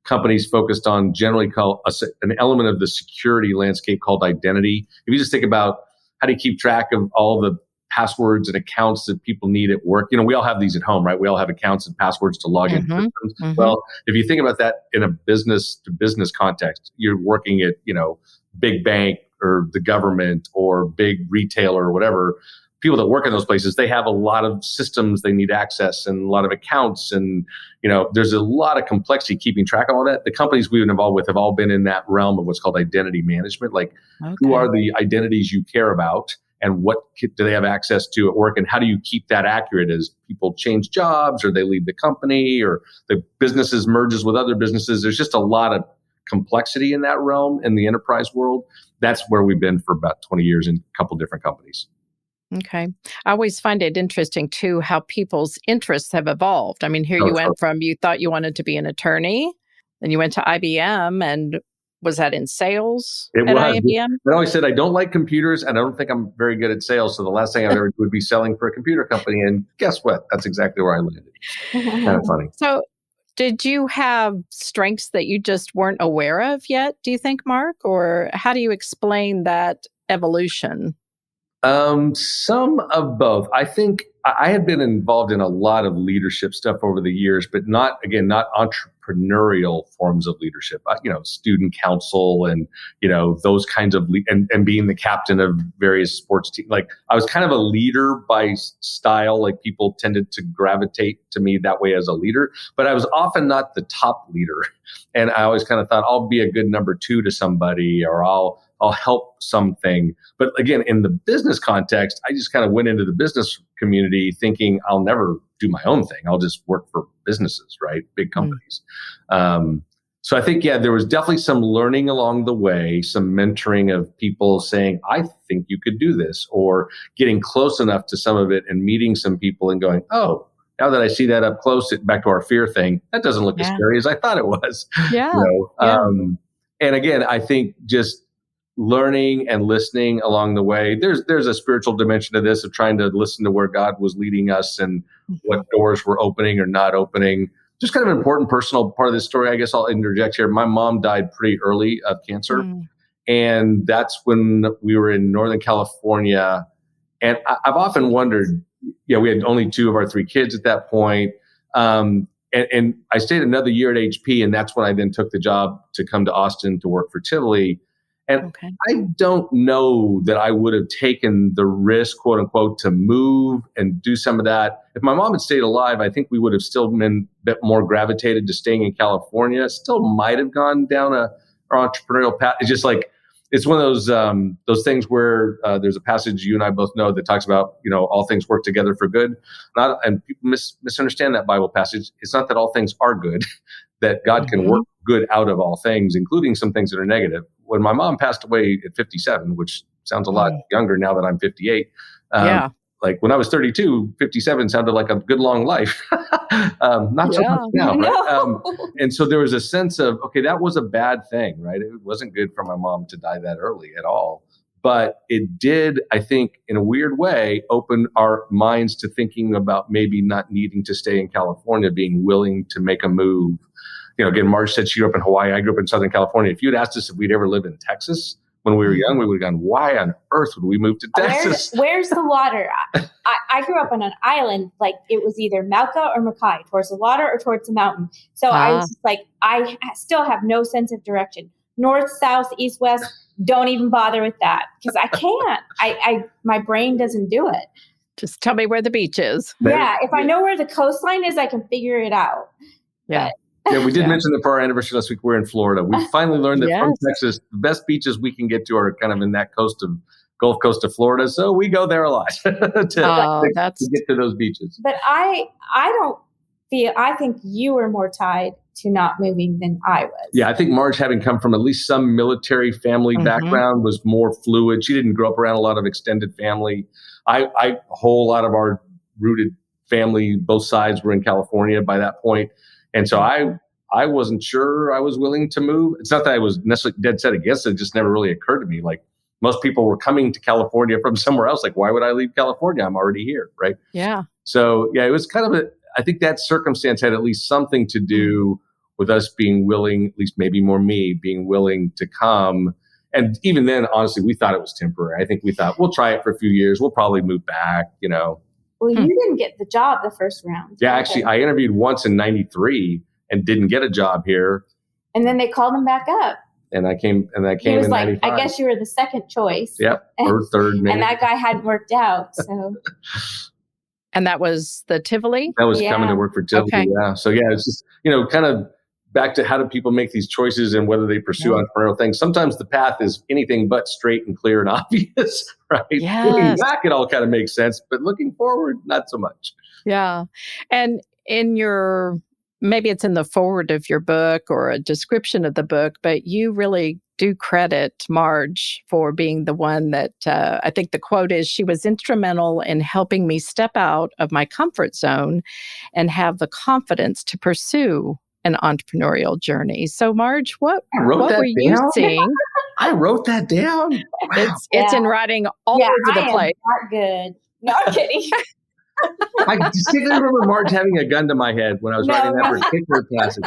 companies focused on generally called an element of the security landscape called identity. If you just think about how do you keep track of all the passwords and accounts that people need at work. We all have these at home, right? We all have accounts and passwords to log into systems. Well, if you think about that in a business to business context, you're working at, big bank or the government or big retailer or whatever. People that work in those places, they have a lot of systems they need access and a lot of accounts. And, there's a lot of complexity keeping track of all that. The companies we've been involved with have all been in that realm of what's called identity management. Like, who are the identities you care about? And what do they have access to at work? And how do you keep that accurate as people change jobs or they leave the company or the businesses merges with other businesses? There's just a lot of complexity in that realm in the enterprise world. That's where we've been for about 20 years in a couple different companies. Okay. I always find it interesting, too, how people's interests have evolved. I mean, here you went from, you thought you wanted to be an attorney, then you went to IBM, and was that in sales at IBM? I always said I don't like computers and I don't think I'm very good at sales. So the last thing I ever would be selling for a computer company. And guess what? That's exactly where I landed. Kind of funny. So did you have strengths that you just weren't aware of yet, do you think, Mark? Or how do you explain that evolution? Some of both. I think I had been involved in a lot of leadership stuff over the years, but not entrepreneurial forms of leadership. Student council and, those kinds of, and being the captain of various sports teams. Like I was kind of a leader by style, like people tended to gravitate to me that way as a leader, but I was often not the top leader. And I always kind of thought I'll be a good number two to somebody, or I'll help something. But again, in the business context, I just kind of went into the business community thinking I'll never do my own thing. I'll just work for businesses, right? Big companies. So I think, there was definitely some learning along the way, some mentoring of people saying, I think you could do this, or getting close enough to some of it and meeting some people and going, oh, now that I see that up close, back to our fear thing, that doesn't look as scary as I thought it was. Yeah. And again, I think just learning and listening along the way. There's a spiritual dimension to this, of trying to listen to where God was leading us and what doors were opening or not opening. Just kind of an important personal part of this story. I guess I'll interject here. My mom died pretty early of cancer. And that's when we were in Northern California. And I've often wondered, we had only 2 of our 3 kids at that point. And I stayed another year at HP, and that's when I then took the job to come to Austin to work for Tivoli. And I don't know that I would have taken the risk, quote unquote, to move and do some of that. If my mom had stayed alive, I think we would have still been a bit more gravitated to staying in California. Still might have gone down our entrepreneurial path. It's just like, it's one of those things where there's a passage you and I both know that talks about, all things work together for good. And people misunderstand that Bible passage. It's not that all things are good, that God can work good out of all things, including some things that are negative. When my mom passed away at 57, which sounds a lot younger now that I'm 58. Like when I was 32, 57 sounded like a good long life. Not so much now, right? And so there was a sense of, okay, that was a bad thing, right? It wasn't good for my mom to die that early at all. But it did, I think, in a weird way, open our minds to thinking about maybe not needing to stay in California, being willing to make a move. Again, Marge said she grew up in Hawaii. I grew up in Southern California. If you'd asked us if we'd ever lived in Texas when we were young, we would have gone, why on earth would we move to Texas? Where's the water? I grew up on an island. Like it was either Malka or Mackay, towards the water or towards the mountain. So I was just like, I still have no sense of direction. North, south, east, west. Don't even bother with that because I can't. My brain doesn't do it. Just tell me where the beach is. Yeah. If I know where the coastline is, I can figure it out. Yeah. We did mention that for our anniversary last week, we're in Florida. We finally learned that from Texas, the best beaches we can get to are kind of in that Gulf Coast of Florida. So we go there a lot to get to those beaches. But I think you were more tied to not moving than I was. Yeah, I think Marge, having come from at least some military family background, was more fluid. She didn't grow up around a lot of extended family. A whole lot of our rooted family, both sides, were in California by that point. And so I wasn't sure I was willing to move. It's not that I was necessarily dead set against it. It just never really occurred to me. Like most people were coming to California from somewhere else. Like, why would I leave California? I'm already here, right? Yeah. So, it was kind of I think that circumstance had at least something to do with us being willing, at least maybe more me, being willing to come. And even then, honestly, we thought it was temporary. I think we thought, we'll try it for a few years. We'll probably move back, Well, you didn't get the job the first round. Yeah, actually, I interviewed once in 93 and didn't get a job here. And then they called him back up. And I came in 95. I guess you were the second choice. Yep, or third maybe. And that guy hadn't worked out, so. And that was the Tivoli? That was coming to work for Tivoli, yeah. So it's just, kind of back to how do people make these choices and whether they pursue entrepreneurial things. Sometimes the path is anything but straight and clear and obvious, right? Yes. Looking back, it all kind of makes sense, but looking forward, not so much. Yeah. And in maybe it's in the forward of your book or a description of the book, but you really do credit Marge for being the one that, I think the quote is, she was instrumental in helping me step out of my comfort zone and have the confidence to pursue an entrepreneurial journey. So Marge, what were you seeing? I wrote that down. It's in writing all over the place. Not good. No, I'm kidding. I distinctly remember Marge having a gun to my head when I was writing that particular passage.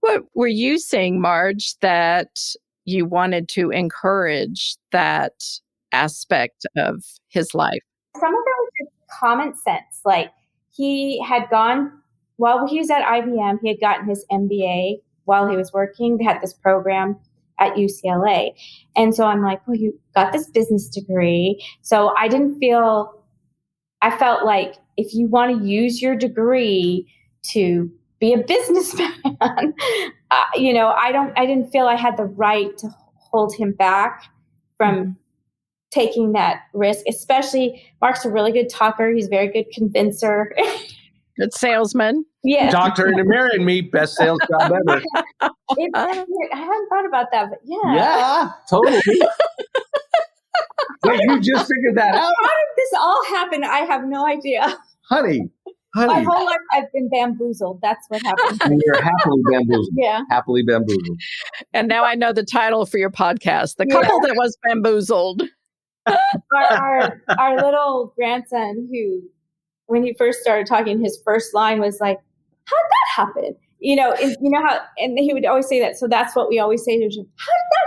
What were you seeing, Marge, that you wanted to encourage that aspect of his life. Some of it was just common sense. Like he had gone, while he was at IBM, he had gotten his MBA while he was working. They had this program at UCLA. And so I'm like, well, you got this business degree. So I felt like if you want to use your degree to be a businessman, I didn't feel I had the right to hold him back from taking that risk, especially Mark's a really good talker. He's a very good convincer. Good salesman. Yeah. Talked her into marrying me. Best sales job ever. I hadn't thought about that, but yeah. Yeah, totally. Wait, you just figured that out? How did this all happen? I have no idea. Honey. My whole life I've been bamboozled. That's what happened. And you're happily bamboozled. Yeah. Happily bamboozled. And now I know the title for your podcast, The Couple That Was Bamboozled. Our little grandson, who, when he first started talking, his first line was like, how'd that happen? And he would always say that. So that's what we always say to him.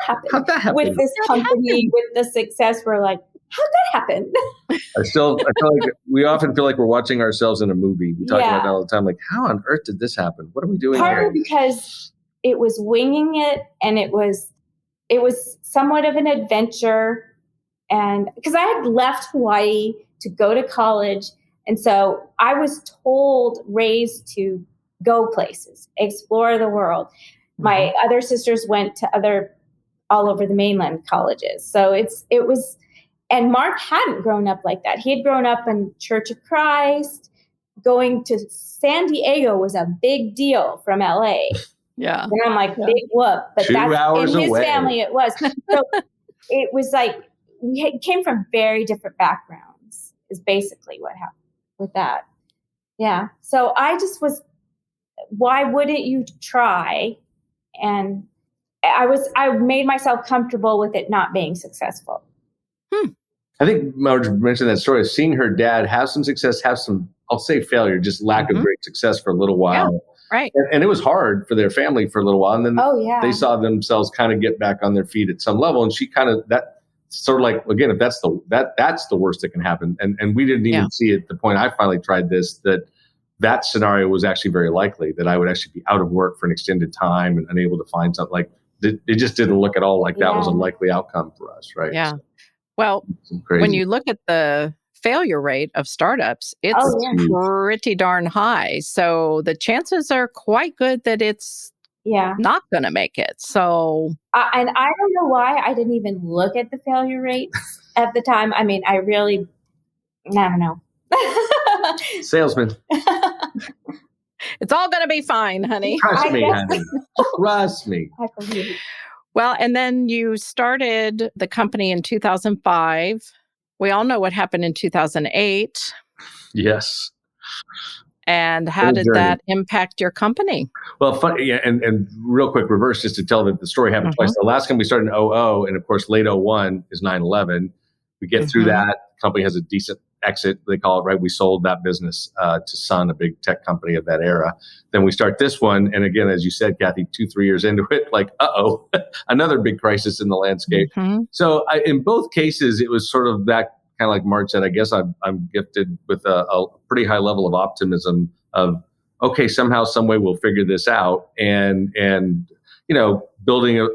How'd that happen? With this company, with the success, we're like, how'd that happen? I feel like we often feel like we're watching ourselves in a movie. We talk about that all the time. Like, how on earth did this happen? What are we doing here? Partly because it was winging it, and it was somewhat of an adventure. And because I had left Hawaii to go to college, and so I was raised to go places, explore the world. My other sisters went to all over the mainland colleges. So it was, and Mark hadn't grown up like that. He had grown up in Church of Christ. Going to San Diego was a big deal from LA. Yeah. And I'm like, big whoop. But 2 hours in his away. family it was. So it was like, came from very different backgrounds is basically what happened with that. Yeah. So I just was, why wouldn't you try? And I made myself comfortable with it not being successful. I think Marge mentioned that story of seeing her dad have some success, have some, I'll say failure, just lack of great success for a little while. Yeah, right. And it was hard for their family for a little while. And then they saw themselves kind of get back on their feet at some level. And she kind of, that sort of like, again, if that's the worst that can happen. And we didn't even see it at the point I finally tried this, that scenario was actually very likely, that I would actually be out of work for an extended time and unable to find something. Like it just didn't look at all like that was a likely outcome for us. Right. Yeah. Well, when you look at the failure rate of startups, it's pretty darn high. So the chances are quite good that it's not going to make it. So, and I don't know why I didn't even look at the failure rates at the time. I mean, I don't know. Salesman. It's all going to be fine, honey. Trust me, honey. Trust me. I believe. Well, and then you started the company in 2005. We all know what happened in 2008. Yes. And how did that impact your company? Well, funny, and real quick, reverse, just to tell that the story happened twice. The last company we started in 2000, and of course, late 2001 is 9/11. We get through that. Company has a decent exit, they call it, right? We sold that business to Sun, a big tech company of that era. Then we start this one. And again, as you said, Kathy, 2-3 years into it, like, another big crisis in the landscape. So in both cases, it was sort of that kind of like Marge said, I guess I'm gifted with a pretty high level of optimism of, okay, somehow, some way we'll figure this out. And building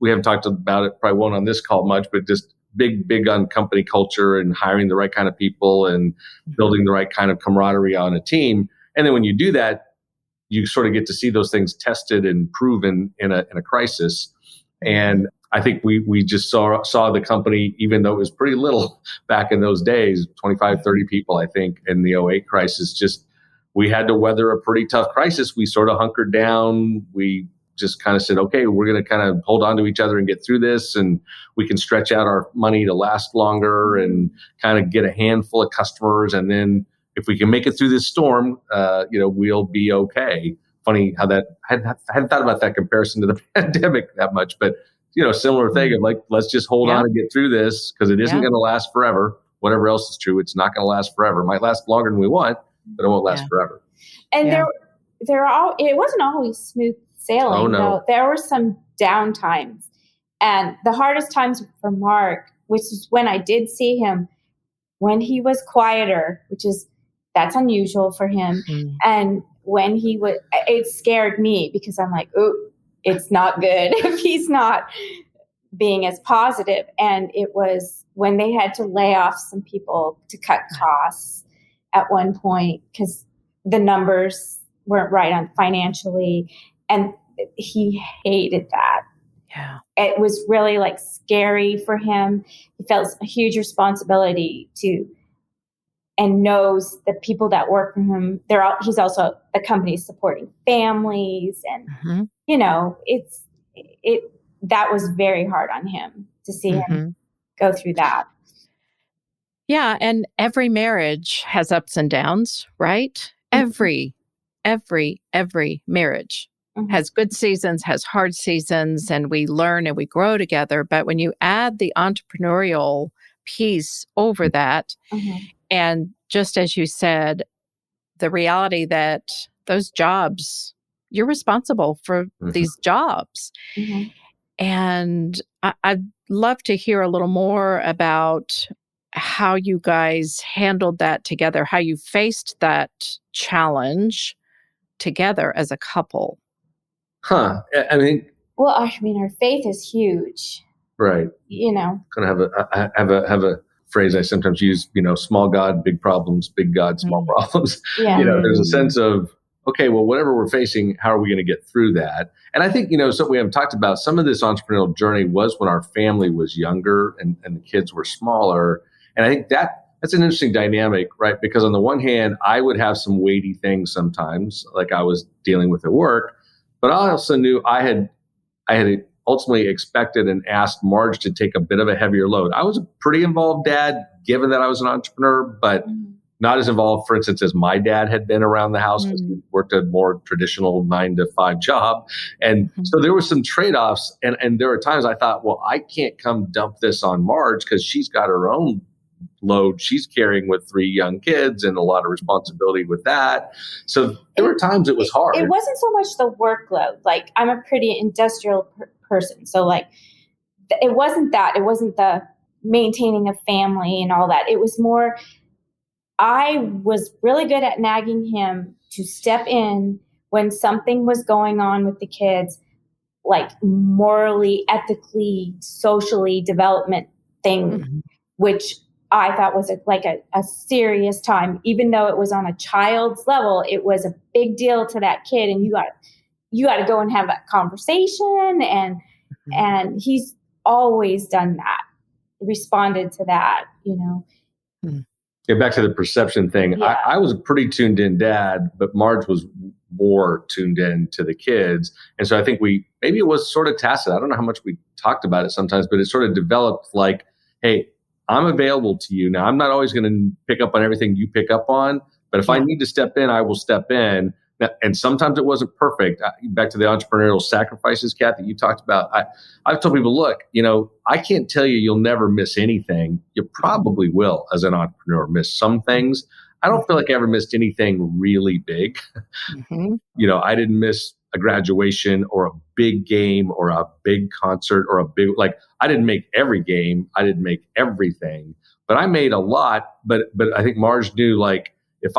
we haven't talked about it, probably won't on this call much, but just big on company culture and hiring the right kind of people and building the right kind of camaraderie on a team. And then when you do that, you sort of get to see those things tested and proven in a crisis. And I think we just saw the company, even though it was pretty little back in those days, 25, 30 people, I think, in the 2008 crisis, we had to weather a pretty tough crisis. We sort of hunkered down. We just kind of said, okay, we're going to kind of hold on to each other and get through this, and we can stretch out our money to last longer and kind of get a handful of customers. And then if we can make it through this storm, we'll be okay. Funny how that I hadn't thought about that comparison to the pandemic that much, but similar thing of like, let's just hold on and get through this because it isn't going to last forever. Whatever else is true, it's not going to last forever. It might last longer than we want, but it won't last forever. And it wasn't always smooth sailing. Oh, no. Though. There were some downtimes. And the hardest times for Mark, which is when I did see him, when he was quieter, that's unusual for him. Mm. And when it scared me because I'm like, oh, it's not good if he's not being as positive. And it was when they had to lay off some people to cut costs at one point because the numbers weren't right on financially. And he hated that. Yeah. It was really like scary for him. He felt a huge responsibility and knows the people that work for him. He's also the company supporting families, and that was very hard on him to see him go through that. Yeah, and every marriage has ups and downs, right? Every marriage has good seasons, has hard seasons, and we learn and we grow together. But when you add the entrepreneurial piece over that, and just as you said, the reality that those jobs, you're responsible for these jobs. And I'd love to hear a little more about how you guys handled that together, how you faced that challenge together as a couple. Huh. I mean, our faith is huge. Right. Kind of have a phrase I sometimes use, small God, big problems, big God, small problems. Yeah. There's a sense of, okay, well, whatever we're facing, how are we going to get through that? And I think, something we haven't talked about, some of this entrepreneurial journey was when our family was younger and the kids were smaller. And I think that's an interesting dynamic, right? Because on the one hand, I would have some weighty things sometimes, like I was dealing with at work, but I also knew I had ultimately expected and asked Marge to take a bit of a heavier load. I was a pretty involved dad, given that I was an entrepreneur, but not as involved, for instance, as my dad had been around the house because he worked a more traditional 9-to-5 job. And so there were some trade-offs. And there were times I thought, well, I can't come dump this on Marge because she's got her own load she's carrying with 3 young kids and a lot of responsibility with that. So there were times it was hard. It wasn't so much the workload. Like, I'm a pretty industrial person. So like, it wasn't that. It wasn't the maintaining a family and all that. It was more, I was really good at nagging him to step in when something was going on with the kids, like morally, ethically, socially development thing, which I thought was a serious time. Even though it was on a child's level, it was a big deal to that kid. And you got to go and have that conversation. And he's always done that, responded to that, Get back to the perception thing. Yeah. I was a pretty tuned in dad, but Marge was more tuned in to the kids. And so I think maybe it was sort of tacit. I don't know how much we talked about it sometimes, but it sort of developed like, hey, I'm available to you. Now, I'm not always going to pick up on everything you pick up on, but if I need to step in, I will step in. And sometimes it wasn't perfect. Back to the entrepreneurial sacrifices, Kat, that you talked about. I've told people, look, I can't tell you you'll never miss anything. You probably will, as an entrepreneur, miss some things. I don't feel like I ever missed anything really big. I didn't miss a graduation or a big game or a big concert or I didn't make every game. I didn't make everything, but I made a lot. But I think Marge knew, like, if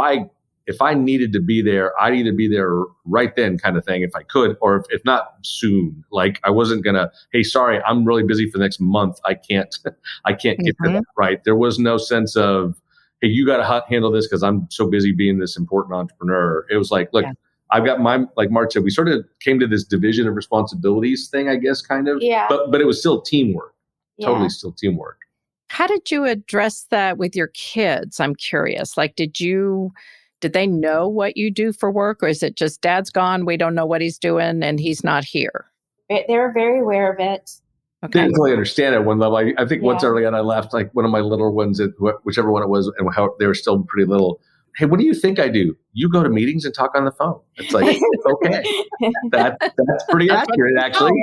I needed to be there, I'd either be there right then, kind of thing, if I could, or if not soon. Like, I wasn't gonna, hey, sorry, I'm really busy for the next month. I can't get to that. Right? There was no sense of, hey, you got to handle this because I'm so busy being this important entrepreneur. It was like, look, I've got like Mark said, we sort of came to this division of responsibilities thing, I guess, kind of. Yeah. But it was still teamwork. Totally still teamwork. How did you address that with your kids? I'm curious. Like, did they know what you do for work, or is it just dad's gone, we don't know what he's doing, and he's not here? They were very aware of it. Okay. Didn't really understand at one level. I think once early on I left, like one of my littler ones, whichever one it was, and how they were still pretty little. Hey, what do you think I do? You go to meetings and talk on the phone. It's like, okay. That's pretty accurate, actually.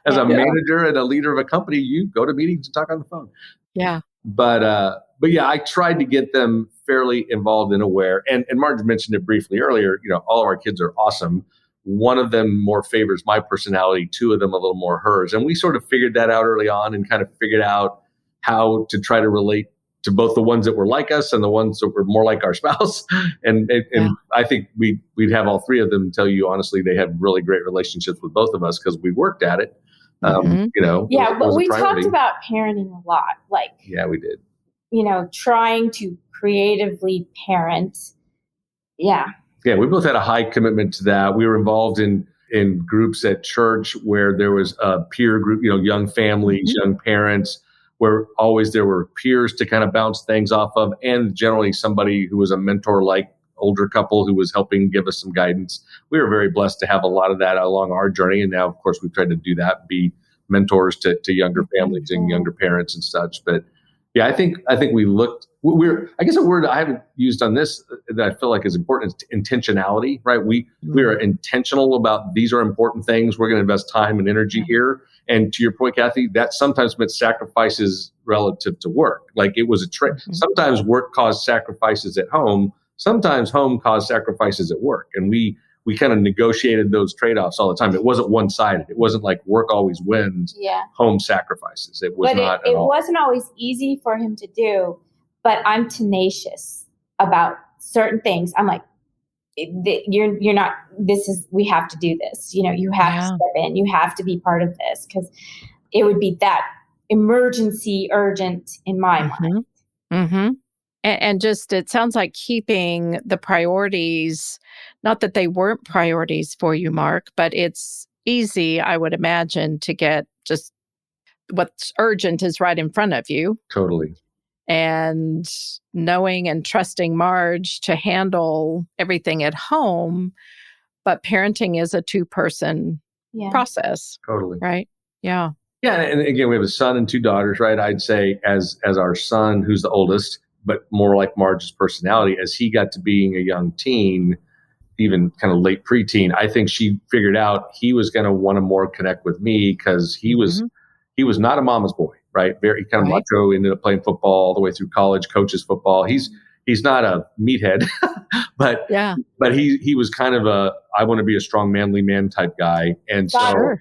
As a manager and a leader of a company, you go to meetings and talk on the phone. Yeah. But yeah, I tried to get them fairly involved and aware. And Marge mentioned it briefly earlier. All of our kids are awesome. one of them more favors my personality, two of them a little more hers. And we sort of figured that out early on and kind of figured out how to try to relate to both the ones that were like us and the ones that were more like our spouse. And I think we'd have all three of them tell you, honestly, they have really great relationships with both of us because we worked at it. Yeah, but we talked about parenting a lot. Yeah, we did. Trying to creatively parent. Yeah. Yeah, we both had a high commitment to that. We were involved in groups at church where there was a peer group, young families, young parents, where always there were peers to kind of bounce things off of, and generally somebody who was a mentor-like older couple who was helping give us some guidance. We were very blessed to have a lot of that along our journey. And now, of course, we've tried to do that, be mentors to younger families and younger parents and such. But yeah, I think I guess a word I haven't used on this that I feel like is important is intentionality, right? We are intentional about these are important things. We're going to invest time and energy here. And to your point, Kathy, that sometimes meant sacrifices relative to work. Like it was a trick. Sometimes work caused sacrifices at home. Sometimes home caused sacrifices at work. And we kind of negotiated those trade-offs all the time. It wasn't one-sided. It wasn't like work always wins. Home sacrifices. It was not at all. It wasn't always easy for him to do, but I'm tenacious about certain things. I'm like, you're not, we have to do this. You have to step in. You have to be part of this because it would be that emergency urgent in my mind. Mm-hmm. And just, it sounds like keeping the priorities, not that they weren't priorities for you, Mark, but it's easy, I would imagine, to get just what's urgent is right in front of you. Totally. And knowing and trusting Marge to handle everything at home, but parenting is a two-person process. Totally. Right? Yeah. Yeah, and again, we have a son and two daughters, right? I'd say as our son, who's the oldest, but more like Marge's personality, as he got to being a young teen, even kind of late preteen, I think she figured out he was going to want to more connect with me because he was not a mama's boy, right? Very kind of macho, ended up playing football all the way through college, coaches football. He's not a meathead, but he was kind of I want to be a strong, manly man type guy. And so,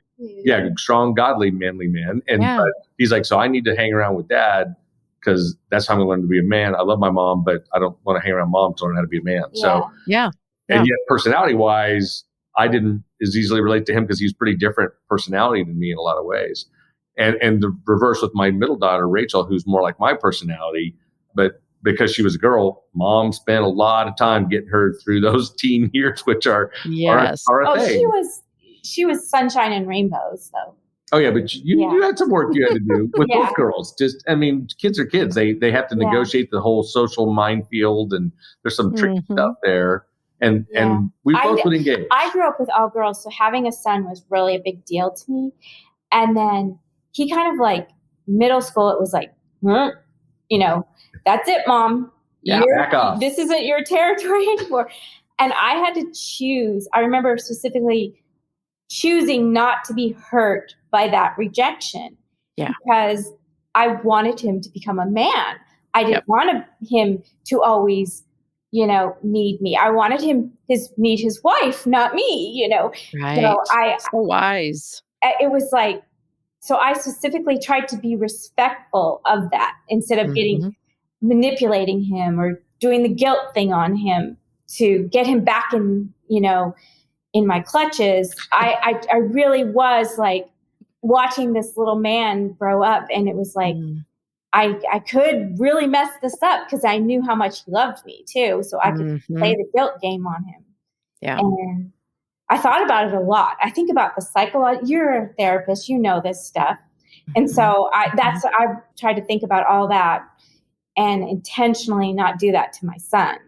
strong, godly, manly man. And but he's like, so I need to hang around with dad because that's how I'm going to learn to be a man. I love my mom, but I don't want to hang around mom to learn how to be a man. So, and yet personality wise, I didn't as easily relate to him because he's pretty different personality than me in a lot of ways. And the reverse with my middle daughter, Rachel, who's more like my personality, but because she was a girl, mom spent a lot of time getting her through those teen years, which are a thing. She was sunshine and rainbows, though. Oh yeah, but you had some work you had to do with both girls. Kids are kids. They have to negotiate the whole social minefield, and there's some tricky stuff there. And we both would engage. I grew up with all girls, so having a son was really a big deal to me. And then he kind of like middle school, it was like, that's it, mom. Back off. This isn't your territory anymore. And I had to choose. I remember specifically choosing not to be hurt by that rejection because I wanted him to become a man. I didn't want him to always, need me. I wanted him to need his wife, not me, Right. So wise. It was like, so I specifically tried to be respectful of that instead of manipulating him or doing the guilt thing on him to get him back in my clutches. I really was like watching this little man grow up, and it was like, I could really mess this up because I knew how much he loved me too. So I could play the guilt game on him. Yeah. And I thought about it a lot. I think about the psychology. You're a therapist, you know this stuff. And so I tried to think about all that and intentionally not do that to my son.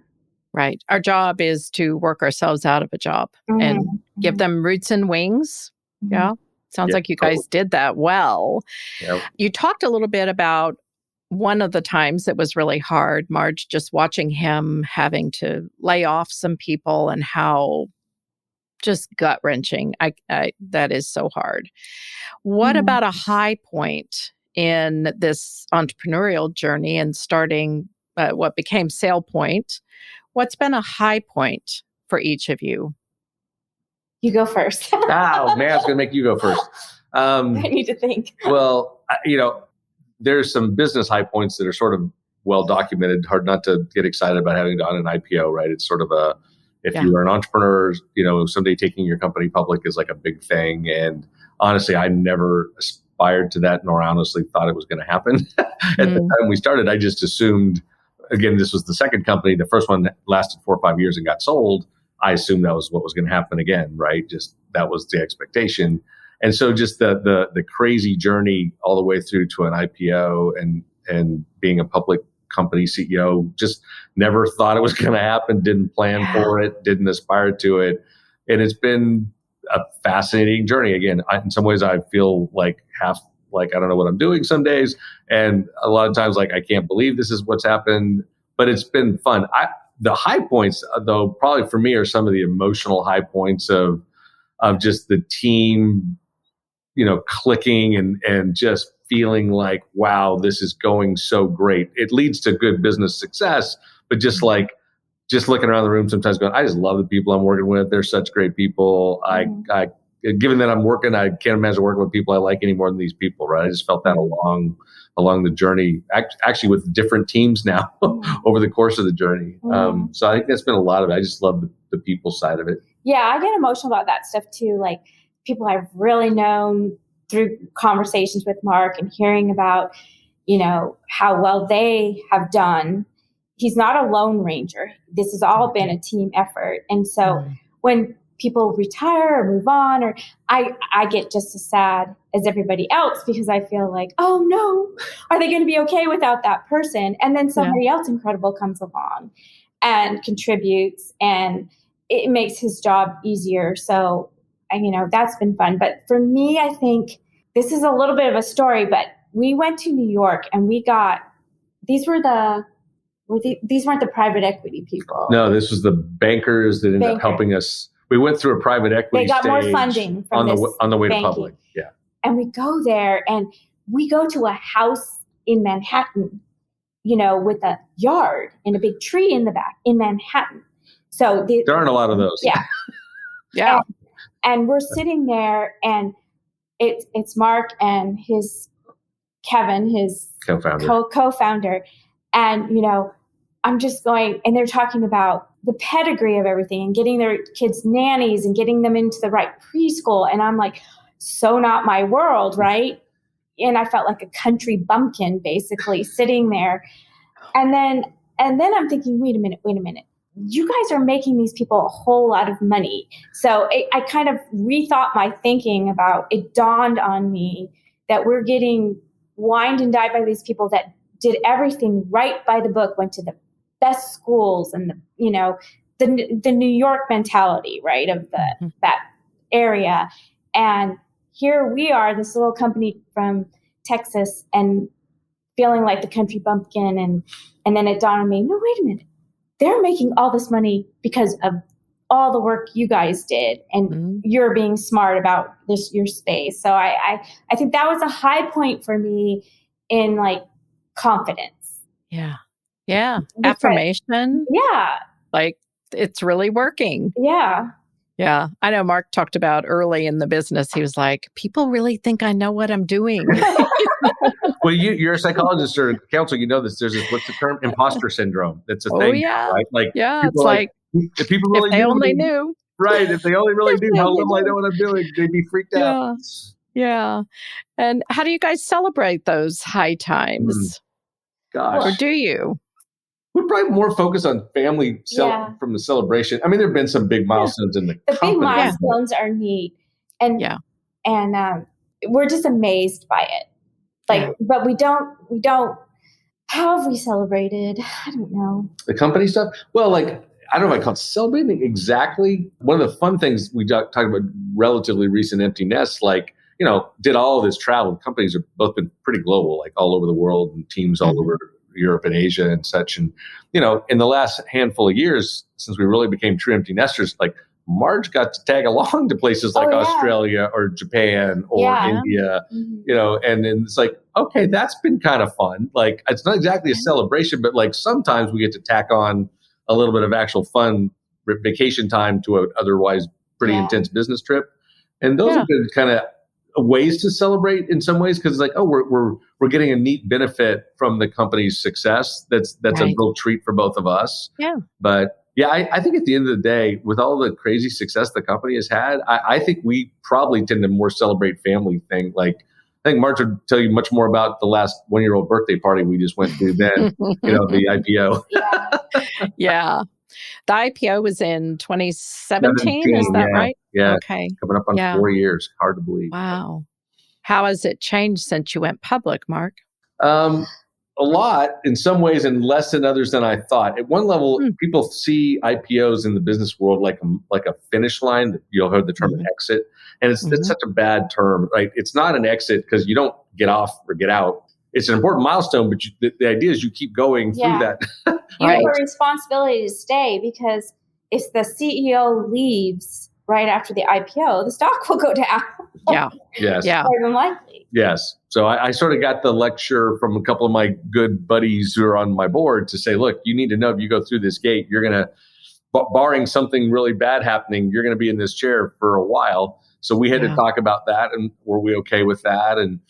Right. Our job is to work ourselves out of a job and give them roots and wings. Yeah. Sounds like you guys did that well. Yep. You talked a little bit about one of the times that was really hard, Marge, just watching him having to lay off some people and how just gut-wrenching. That is so hard. What about a high point in this entrepreneurial journey and starting what became SailPoint? What's been a high point for each of you? You go first. Oh, man, I was going to make you go first. I need to think. Well, there's some business high points that are sort of well documented. Hard not to get excited about having done an IPO, right? It's sort of if you are an entrepreneur, someday taking your company public is like a big thing. And honestly, I never aspired to that, nor honestly thought it was going to happen. At the time we started, I just assumed, again, this was the second company. The first one lasted 4 or 5 years and got sold. I assumed that was what was going to happen again, right? Just that was the expectation. And so just the crazy journey all the way through to an IPO and being a public company CEO, just never thought it was going to happen, didn't plan for it, didn't aspire to it. And it's been a fascinating journey. Again, in some ways I feel like I don't know what I'm doing some days. And a lot of times, I can't believe this is what's happened, but it's been fun. The high points, though, probably for me are some of the emotional high points of just the team, clicking and just feeling like, wow, this is going so great. It leads to good business success, but just looking around the room sometimes going, I just love the people I'm working with. They're such great people. I given that I'm working, I can't imagine working with people I like any more than these people, right? I just felt that along the journey, actually with different teams now over the course of the journey. So I think that's been a lot of it. I just love the people side of it. Yeah, I get emotional about that stuff too. Like people I've really known through conversations with Mark and hearing about, how well they have done. He's not a lone ranger. This has all been a team effort. And so when people retire or move on, or I get just as sad as everybody else because I feel like, oh no, are they going to be okay without that person? And then somebody else incredible comes along and contributes, and it makes his job easier. So, that's been fun. But for me, I think this is a little bit of a story, but we went to New York and we got, these weren't the private equity people. No, this was the bankers that ended up helping us. We went through a private equity They got stage more funding from on the way banking. to public. Yeah. And we go there and we go to a house in Manhattan, with a yard and a big tree in the back in Manhattan. So there aren't a lot of those. Yeah. Yeah. And we're sitting there and it's Mark and Kevin, his co-founder. And, I'm just going, and they're talking about the pedigree of everything and getting their kids nannies and getting them into the right preschool. And I'm like, so not my world, right? And I felt like a country bumpkin basically sitting there. And then I'm thinking, wait a minute. You guys are making these people a whole lot of money. So I kind of rethought my thinking about it. Dawned on me that we're getting wined and dined by these people that did everything right by the book, went to the best schools and the New York mentality, right, of that area. And here we are, this little company from Texas, and feeling like the country bumpkin. And then it dawned on me, no, wait a minute. They're making all this money because of all the work you guys did, and you're being smart about your space. So I think that was a high point for me in confidence. Yeah. Yeah. Affirmation. Yeah. It's really working. Yeah. Yeah. I know Mark talked about early in the business, he was like, people really think I know what I'm doing. Well, you're a psychologist or counselor. You know this. There's what's the term? Imposter syndrome. That's a thing. Yeah. Right? It's like if people really if they only knew. Right. If they only really knew how little I know what I'm doing, they'd be freaked out. Yeah. And how do you guys celebrate those high times? Gosh. Or do you? We're probably more focused on family from the celebration. I mean, there have been some big milestones in the company. Big milestones are neat. And we're just amazed by it. But we don't, how have we celebrated? I don't know. The company stuff? Well, I don't know if I call it celebrating exactly. One of the fun things we talked about, relatively recent empty nests, did all of this travel. Companies have both been pretty global, all over the world, and teams all over Europe and Asia and such. And, in the last handful of years, since we really became true empty nesters, Marge got to tag along to places like Australia or Japan or India, and then it's okay, that's been kind of fun. It's not exactly a celebration, but sometimes we get to tack on a little bit of actual fun vacation time to an otherwise pretty intense business trip. And those are good kind of ways to celebrate in some ways, because it's like, oh, we're getting a neat benefit from the company's success. That's a real treat for both of us. Yeah. But yeah, I think at the end of the day, with all the crazy success the company has had, I think we probably tend to more celebrate family thing. Like, I think Mark would tell you much more about the last 1-year-old birthday party we just went to than, the IPO. Yeah. The IPO was in 2017, is that right? Yeah. Okay. Coming up on 4 years. Hard to believe. Wow. How has it changed since you went public, Mark? A lot in some ways and less than others than I thought. At one level, people see IPOs in the business world like a finish line. You'll heard the term an exit. And it's such a bad term, right? It's not an exit because you don't get off or get out. It's an important milestone, but the idea is you keep going through that. You have a responsibility to stay, because if the CEO leaves right after the IPO, the stock will go down. Yeah. Yes. Yeah. More than likely. Yes. So I sort of got the lecture from a couple of my good buddies who are on my board to say, look, you need to know if you go through this gate, you're going to, barring something really bad happening, you're going to be in this chair for a while. So we had to talk about that. And were we okay with that? And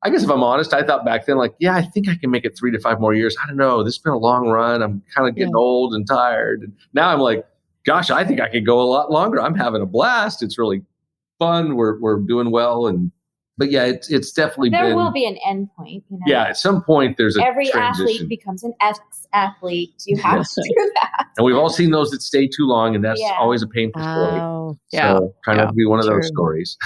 I guess if I'm honest, I thought back then, like, yeah, I think I can make it 3 to 5 more years. I don't know. This has been a long run. I'm kind of getting old and tired. And now I'm like, gosh, I think I could go a lot longer. I'm having a blast. It's really fun. We're doing well. But yeah, it's definitely there will be an end point. Yeah, at some point there's every transition. Athlete becomes an ex-athlete. You have to do that. And we've all seen those that stay too long, and that's always a painful story. Oh, yeah. So trying not to be one of those stories.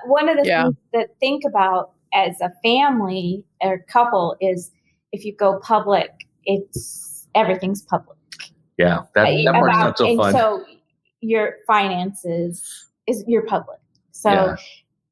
One of the things that think about as a family or couple is if you go public, everything's public. Yeah, that part's not so fun. So your finances is your public. So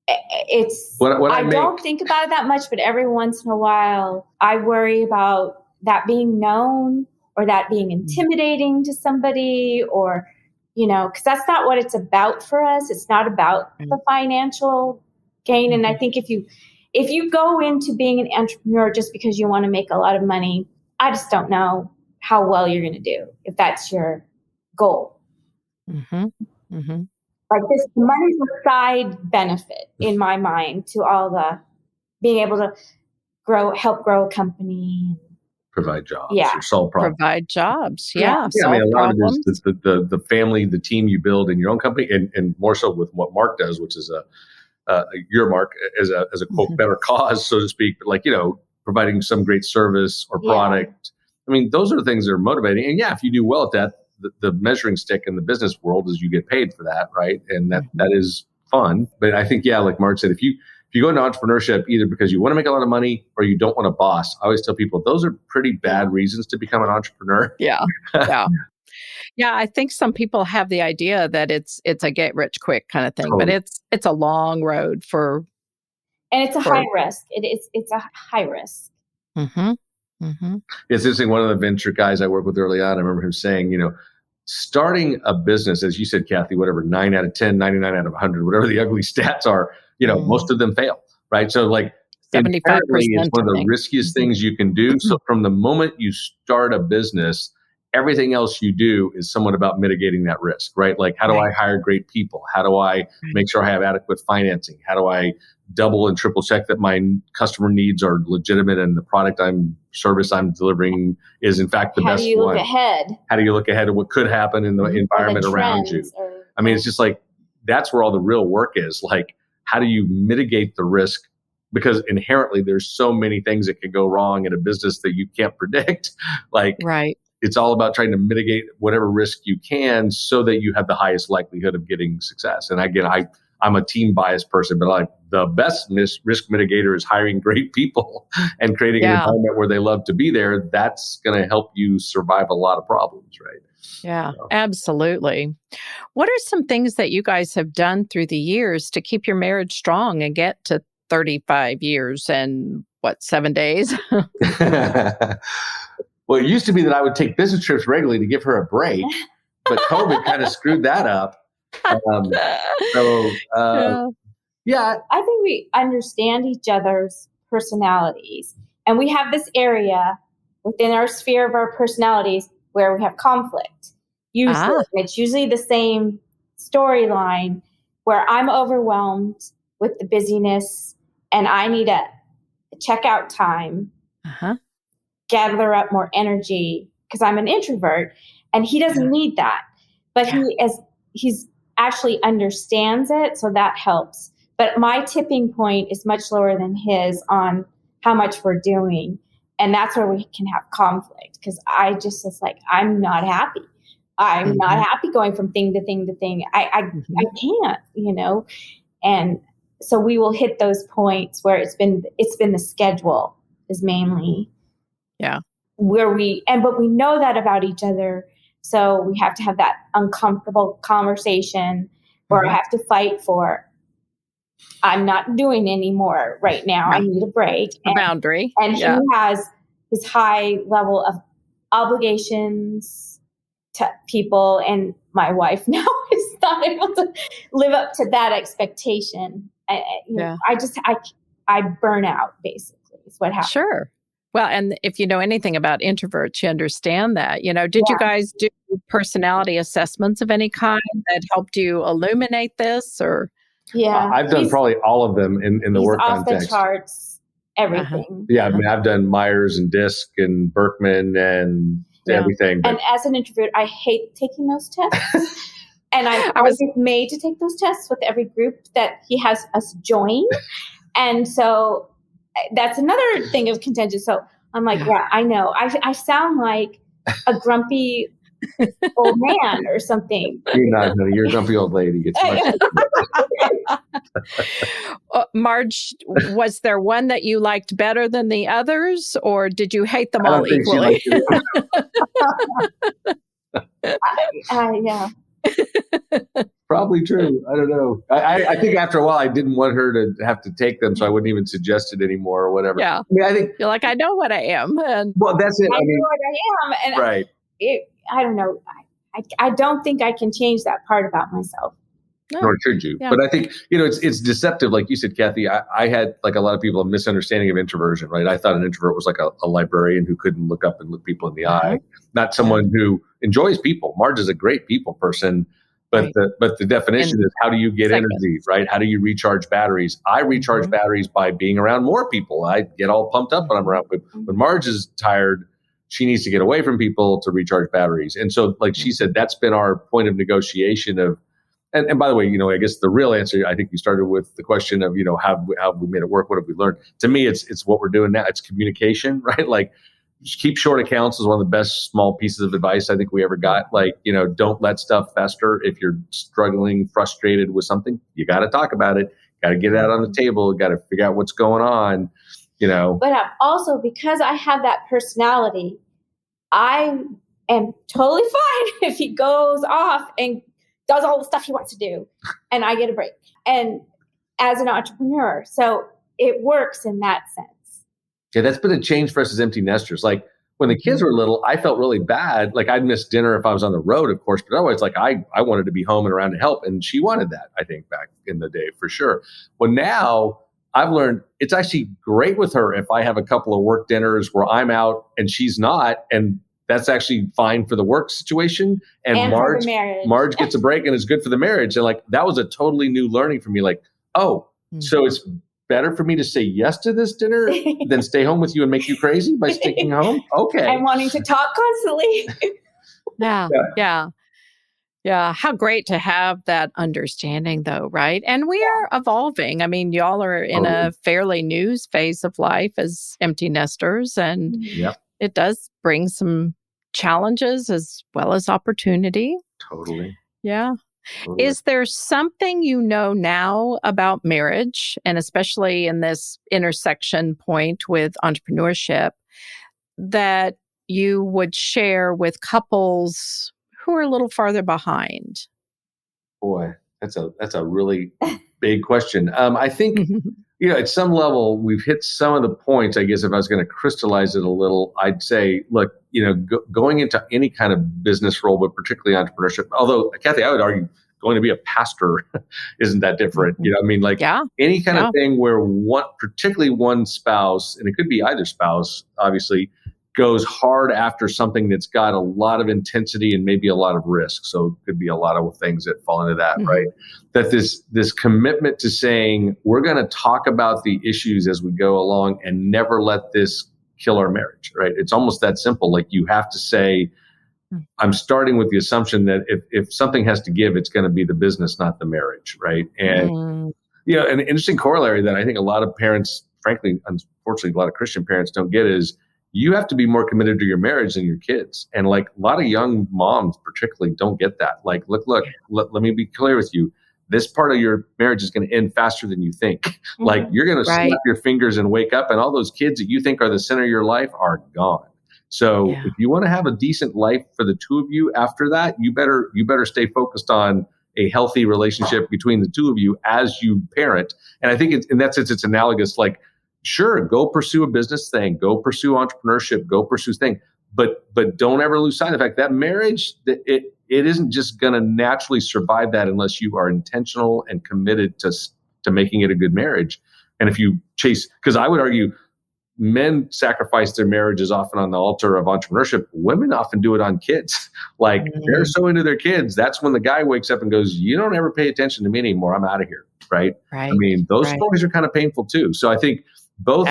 it's I don't think about it that much, but every once in a while I worry about that being known or that being intimidating to somebody, or because that's not what it's about for us. It's not about the financial gain. And I think if you go into being an entrepreneur just because you want to make a lot of money, I just don't know how well you're going to do if that's your goal. Like this, money's a side benefit in my mind to all the being able to help grow a company, provide jobs, or solve problems. Provide jobs, yeah. I mean, a lot of it is the family, the team you build in your own company, and more so with what Mark does, which is your Mark as a quote better cause, so to speak. But providing some great service or product. I mean, those are the things that are motivating. And if you do well at that, the measuring stick in the business world is you get paid for that, right? And that is fun. But I think, like Mark said, if you go into entrepreneurship either because you want to make a lot of money or you don't want a boss, I always tell people those are pretty bad reasons to become an entrepreneur. Yeah. I think some people have the idea that it's a get rich quick kind of thing, but it's a long road and it's a high risk. It's a high risk. It's interesting. One of the venture guys I worked with early on, I remember him saying, starting a business, as you said, Kathy, whatever, 9 out of 10, 99 out of 100, whatever the ugly stats are, most of them fail, right? So 75% is one of the riskiest things you can do. So from the moment you start a business, everything else you do is somewhat about mitigating that risk, right? Like, how do I hire great people? How do I make sure I have adequate financing? How do I double and triple check that my customer needs are legitimate and the service I'm delivering is in fact the best one? How do you look ahead? How do you look ahead at what could happen in the environment around you? I mean, it's just like, that's where all the real work is. Like, how do you mitigate the risk? Because inherently there's so many things that could go wrong in a business that you can't predict. It's all about trying to mitigate whatever risk you can so that you have the highest likelihood of getting success. And again, I'm a team biased person, but the best risk mitigator is hiring great people and creating an environment where they love to be there. That's going to help you survive a lot of problems, right? Yeah, absolutely. What are some things that you guys have done through the years to keep your marriage strong and get to 35 years and 7 days? Well, it used to be that I would take business trips regularly to give her a break, but COVID kind of screwed that up. I think we understand each other's personalities, and we have this area within our sphere of our personalities where we have conflict. Usually, it's usually the same storyline where I'm overwhelmed with the busyness and I need a checkout time, gather up more energy because I'm an introvert, and he doesn't need that. But he's actually understands it, so that helps. But my tipping point is much lower than his on how much we're doing. And that's where we can have conflict, because I just was like, I'm not happy. I'm not happy going from thing to thing to thing. I can't, and so we will hit those points where it's been the schedule is mainly where but we know that about each other. So we have to have that uncomfortable conversation where I have to fight for, I'm not doing anymore right now. I need a break. A boundary. And he has his high level of obligations to people, and my wife now is not able to live up to that expectation. I burn out, basically, is what happens. Sure. Well, and if you know anything about introverts, you understand that. Did you guys do personality assessments of any kind that helped you illuminate this? Or I've done probably all of them in the work off context. The charts, everything. Yeah, I mean, I've done Myers and DISC and Berkman and everything. And as an introvert, I hate taking those tests. And I was made to take those tests with every group that he has us join. And so that's another thing of contention. So I'm like, I know. I sound like a grumpy old man or something. You're not. No, you're a grumpy old lady. It's Marge, was there one that you liked better than the others, or did you hate them all equally? Yeah. Probably true. I don't know. I think after a while, I didn't want her to have to take them, so I wouldn't even suggest it anymore or whatever. Yeah. I mean, I think you're like, I know what I am. And well, that's it. I know what I am. And right. I don't know. I don't think I can change that part about myself. No. Nor should you. Yeah. But I think, it's deceptive. Like you said, Kathy, I had, like a lot of people, a misunderstanding of introversion, right? I thought an introvert was like a librarian who couldn't look up and look people in the eye, not someone who enjoys people. Marge is a great people person, but the definition is, how do you get energy, right? How do you recharge batteries? I recharge batteries by being around more people. I get all pumped up when I'm around. But when Marge is tired, she needs to get away from people to recharge batteries. And so, like she said, that's been our point of negotiation of, and by the way, I guess the real answer, I think you started with the question of, how we made it work? What have we learned? To me, it's what we're doing now. It's communication, right? Like, just keep short accounts is one of the best small pieces of advice I think we ever got. Like, don't let stuff fester. If you're struggling, frustrated with something, you got to talk about it. Got to get it out on the table. Got to figure out what's going on, But I'm also, because I have that personality, I am totally fine if he goes off and does all the stuff he wants to do, and I get a break. And as an entrepreneur, so it works in that sense. Yeah, that's been a change for us as empty nesters. Like, when the kids were little, I felt really bad. Like, I'd miss dinner if I was on the road, of course, but otherwise, like, I wanted to be home and around to help. And she wanted that, I think, back in the day, for sure. Well, now I've learned it's actually great with her if I have a couple of work dinners where I'm out and she's not, and that's actually fine for the work situation. And Marge gets a break, and it's good for the marriage. And like, that was a totally new learning for me. Like, so it's better for me to say yes to this dinner than stay home with you and make you crazy by sticking home? Okay. I'm wanting to talk constantly. Yeah. How great to have that understanding, though, right? And we are evolving. I mean, y'all are in a fairly new phase of life as empty nesters, and it does bring some challenges as well as opportunity. Totally. Yeah. Is there something now about marriage, and especially in this intersection point with entrepreneurship, that you would share with couples who are a little farther behind? Boy, that's a really big question. I think, at some level, we've hit some of the points. I guess if I was going to crystallize it a little, I'd say, look, going into any kind of business role, but particularly entrepreneurship, although, Kathy, I would argue going to be a pastor isn't that different. Any kind of thing where particularly one spouse, and it could be either spouse, obviously, goes hard after something that's got a lot of intensity and maybe a lot of risk. So it could be a lot of things that fall into that, right? That this commitment to saying, we're going to talk about the issues as we go along and never let this kill our marriage, right? It's almost that simple. Like, you have to say, I'm starting with the assumption that if something has to give, it's going to be the business, not the marriage, right? And an interesting corollary that I think a lot of parents, frankly, unfortunately, a lot of Christian parents don't get is, you have to be more committed to your marriage than your kids. And like, a lot of young moms particularly don't get that. Like, look, let me be clear with you. This part of your marriage is going to end faster than you think. Like, you're going to snap your fingers and wake up, and all those kids that you think are the center of your life are gone. So if you want to have a decent life for the two of you after that, you better stay focused on a healthy relationship between the two of you as you parent. And I think in that sense, it's analogous. Like, sure, go pursue a business thing, go pursue entrepreneurship, go pursue thing, but don't ever lose sight of the fact that marriage, that it isn't just going to naturally survive that unless you are intentional and committed to making it a good marriage. And if you chase, because I would argue, men sacrifice their marriages often on the altar of entrepreneurship. Women often do it on kids. Like, they're so into their kids. That's when the guy wakes up and goes, you don't ever pay attention to me anymore. I'm out of here. Right. I mean, those stories are kind of painful too. So I think both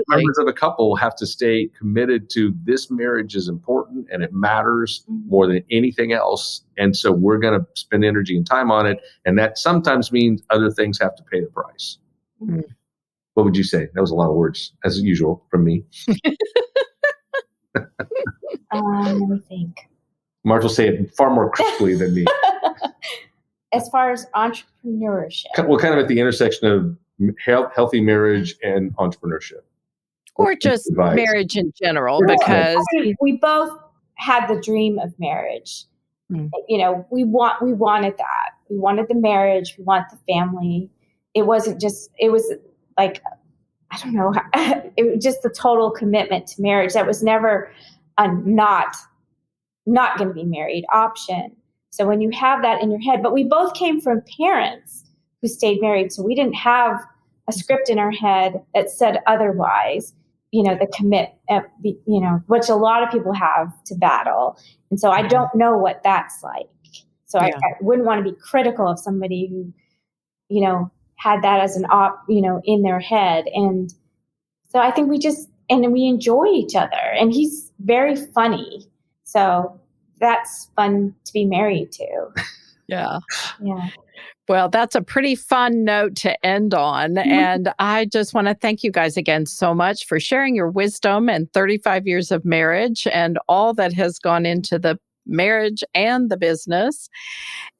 members of a couple have to stay committed to, this marriage is important and it matters more than anything else. And so we're going to spend energy and time on it. And that sometimes means other things have to pay the price. What would you say? That was a lot of words, as usual, from me. Let me think. Marge will say it far more crisply than me. As far as entrepreneurship. Well, kind of at the intersection of healthy marriage and entrepreneurship. Or just marriage in general, because we both had the dream of marriage. You know, we wanted that. We wanted the marriage. We want the family. It was like, I don't know, it was just the total commitment to marriage. That was never a not going to be married option. So when you have that in your head, but we both came from parents who stayed married. So we didn't have a script in our head that said otherwise, the which a lot of people have to battle. And so I don't know what that's like. So I wouldn't want to be critical of somebody who, had that as an in their head. And so I think we enjoy each other, and he's very funny. So that's fun to be married to. Yeah. Well, that's a pretty fun note to end on. And I just want to thank you guys again so much for sharing your wisdom and 35 years of marriage and all that has gone into the marriage and the business.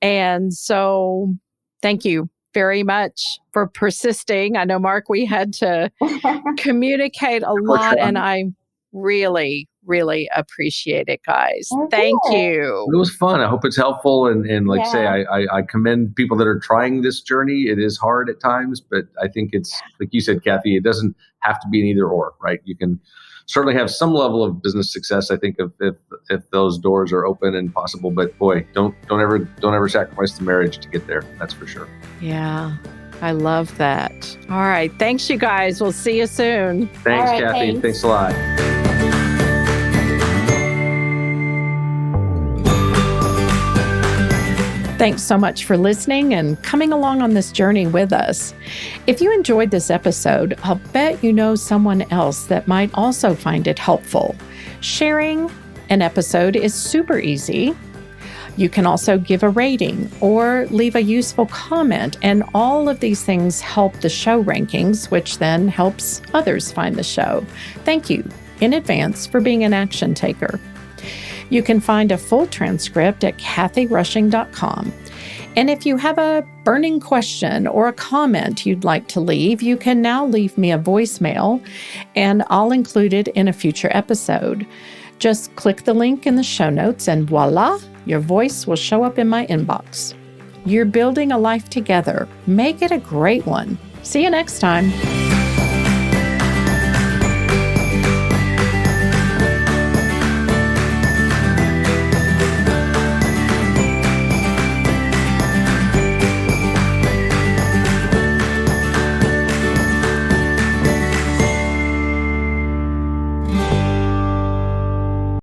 And so thank you very much for persisting. I know, Mark, we had to communicate a lot, and I really, really appreciate it, guys. Thank you. It was fun. I hope it's helpful. And say, I commend people that are trying this journey. It is hard at times, but I think it's, like you said, Kathy, it doesn't have to be an either or, right? You can certainly have some level of business success, I think, if those doors are open and possible. But boy, don't ever sacrifice the marriage to get there. That's for sure. Yeah, I love that. All right. Thanks, you guys. We'll see you soon. Thanks, Kathy. Thanks a lot. Thanks so much for listening and coming along on this journey with us. If you enjoyed this episode, I'll bet you know someone else that might also find it helpful. Sharing an episode is super easy. You can also give a rating or leave a useful comment, and all of these things help the show rankings, which then helps others find the show. Thank you in advance for being an action taker. You can find a full transcript at kathyrushing.com. And if you have a burning question or a comment you'd like to leave, you can now leave me a voicemail, and I'll include it in a future episode. Just click the link in the show notes and voila, your voice will show up in my inbox. You're building a life together. Make it a great one. See you next time.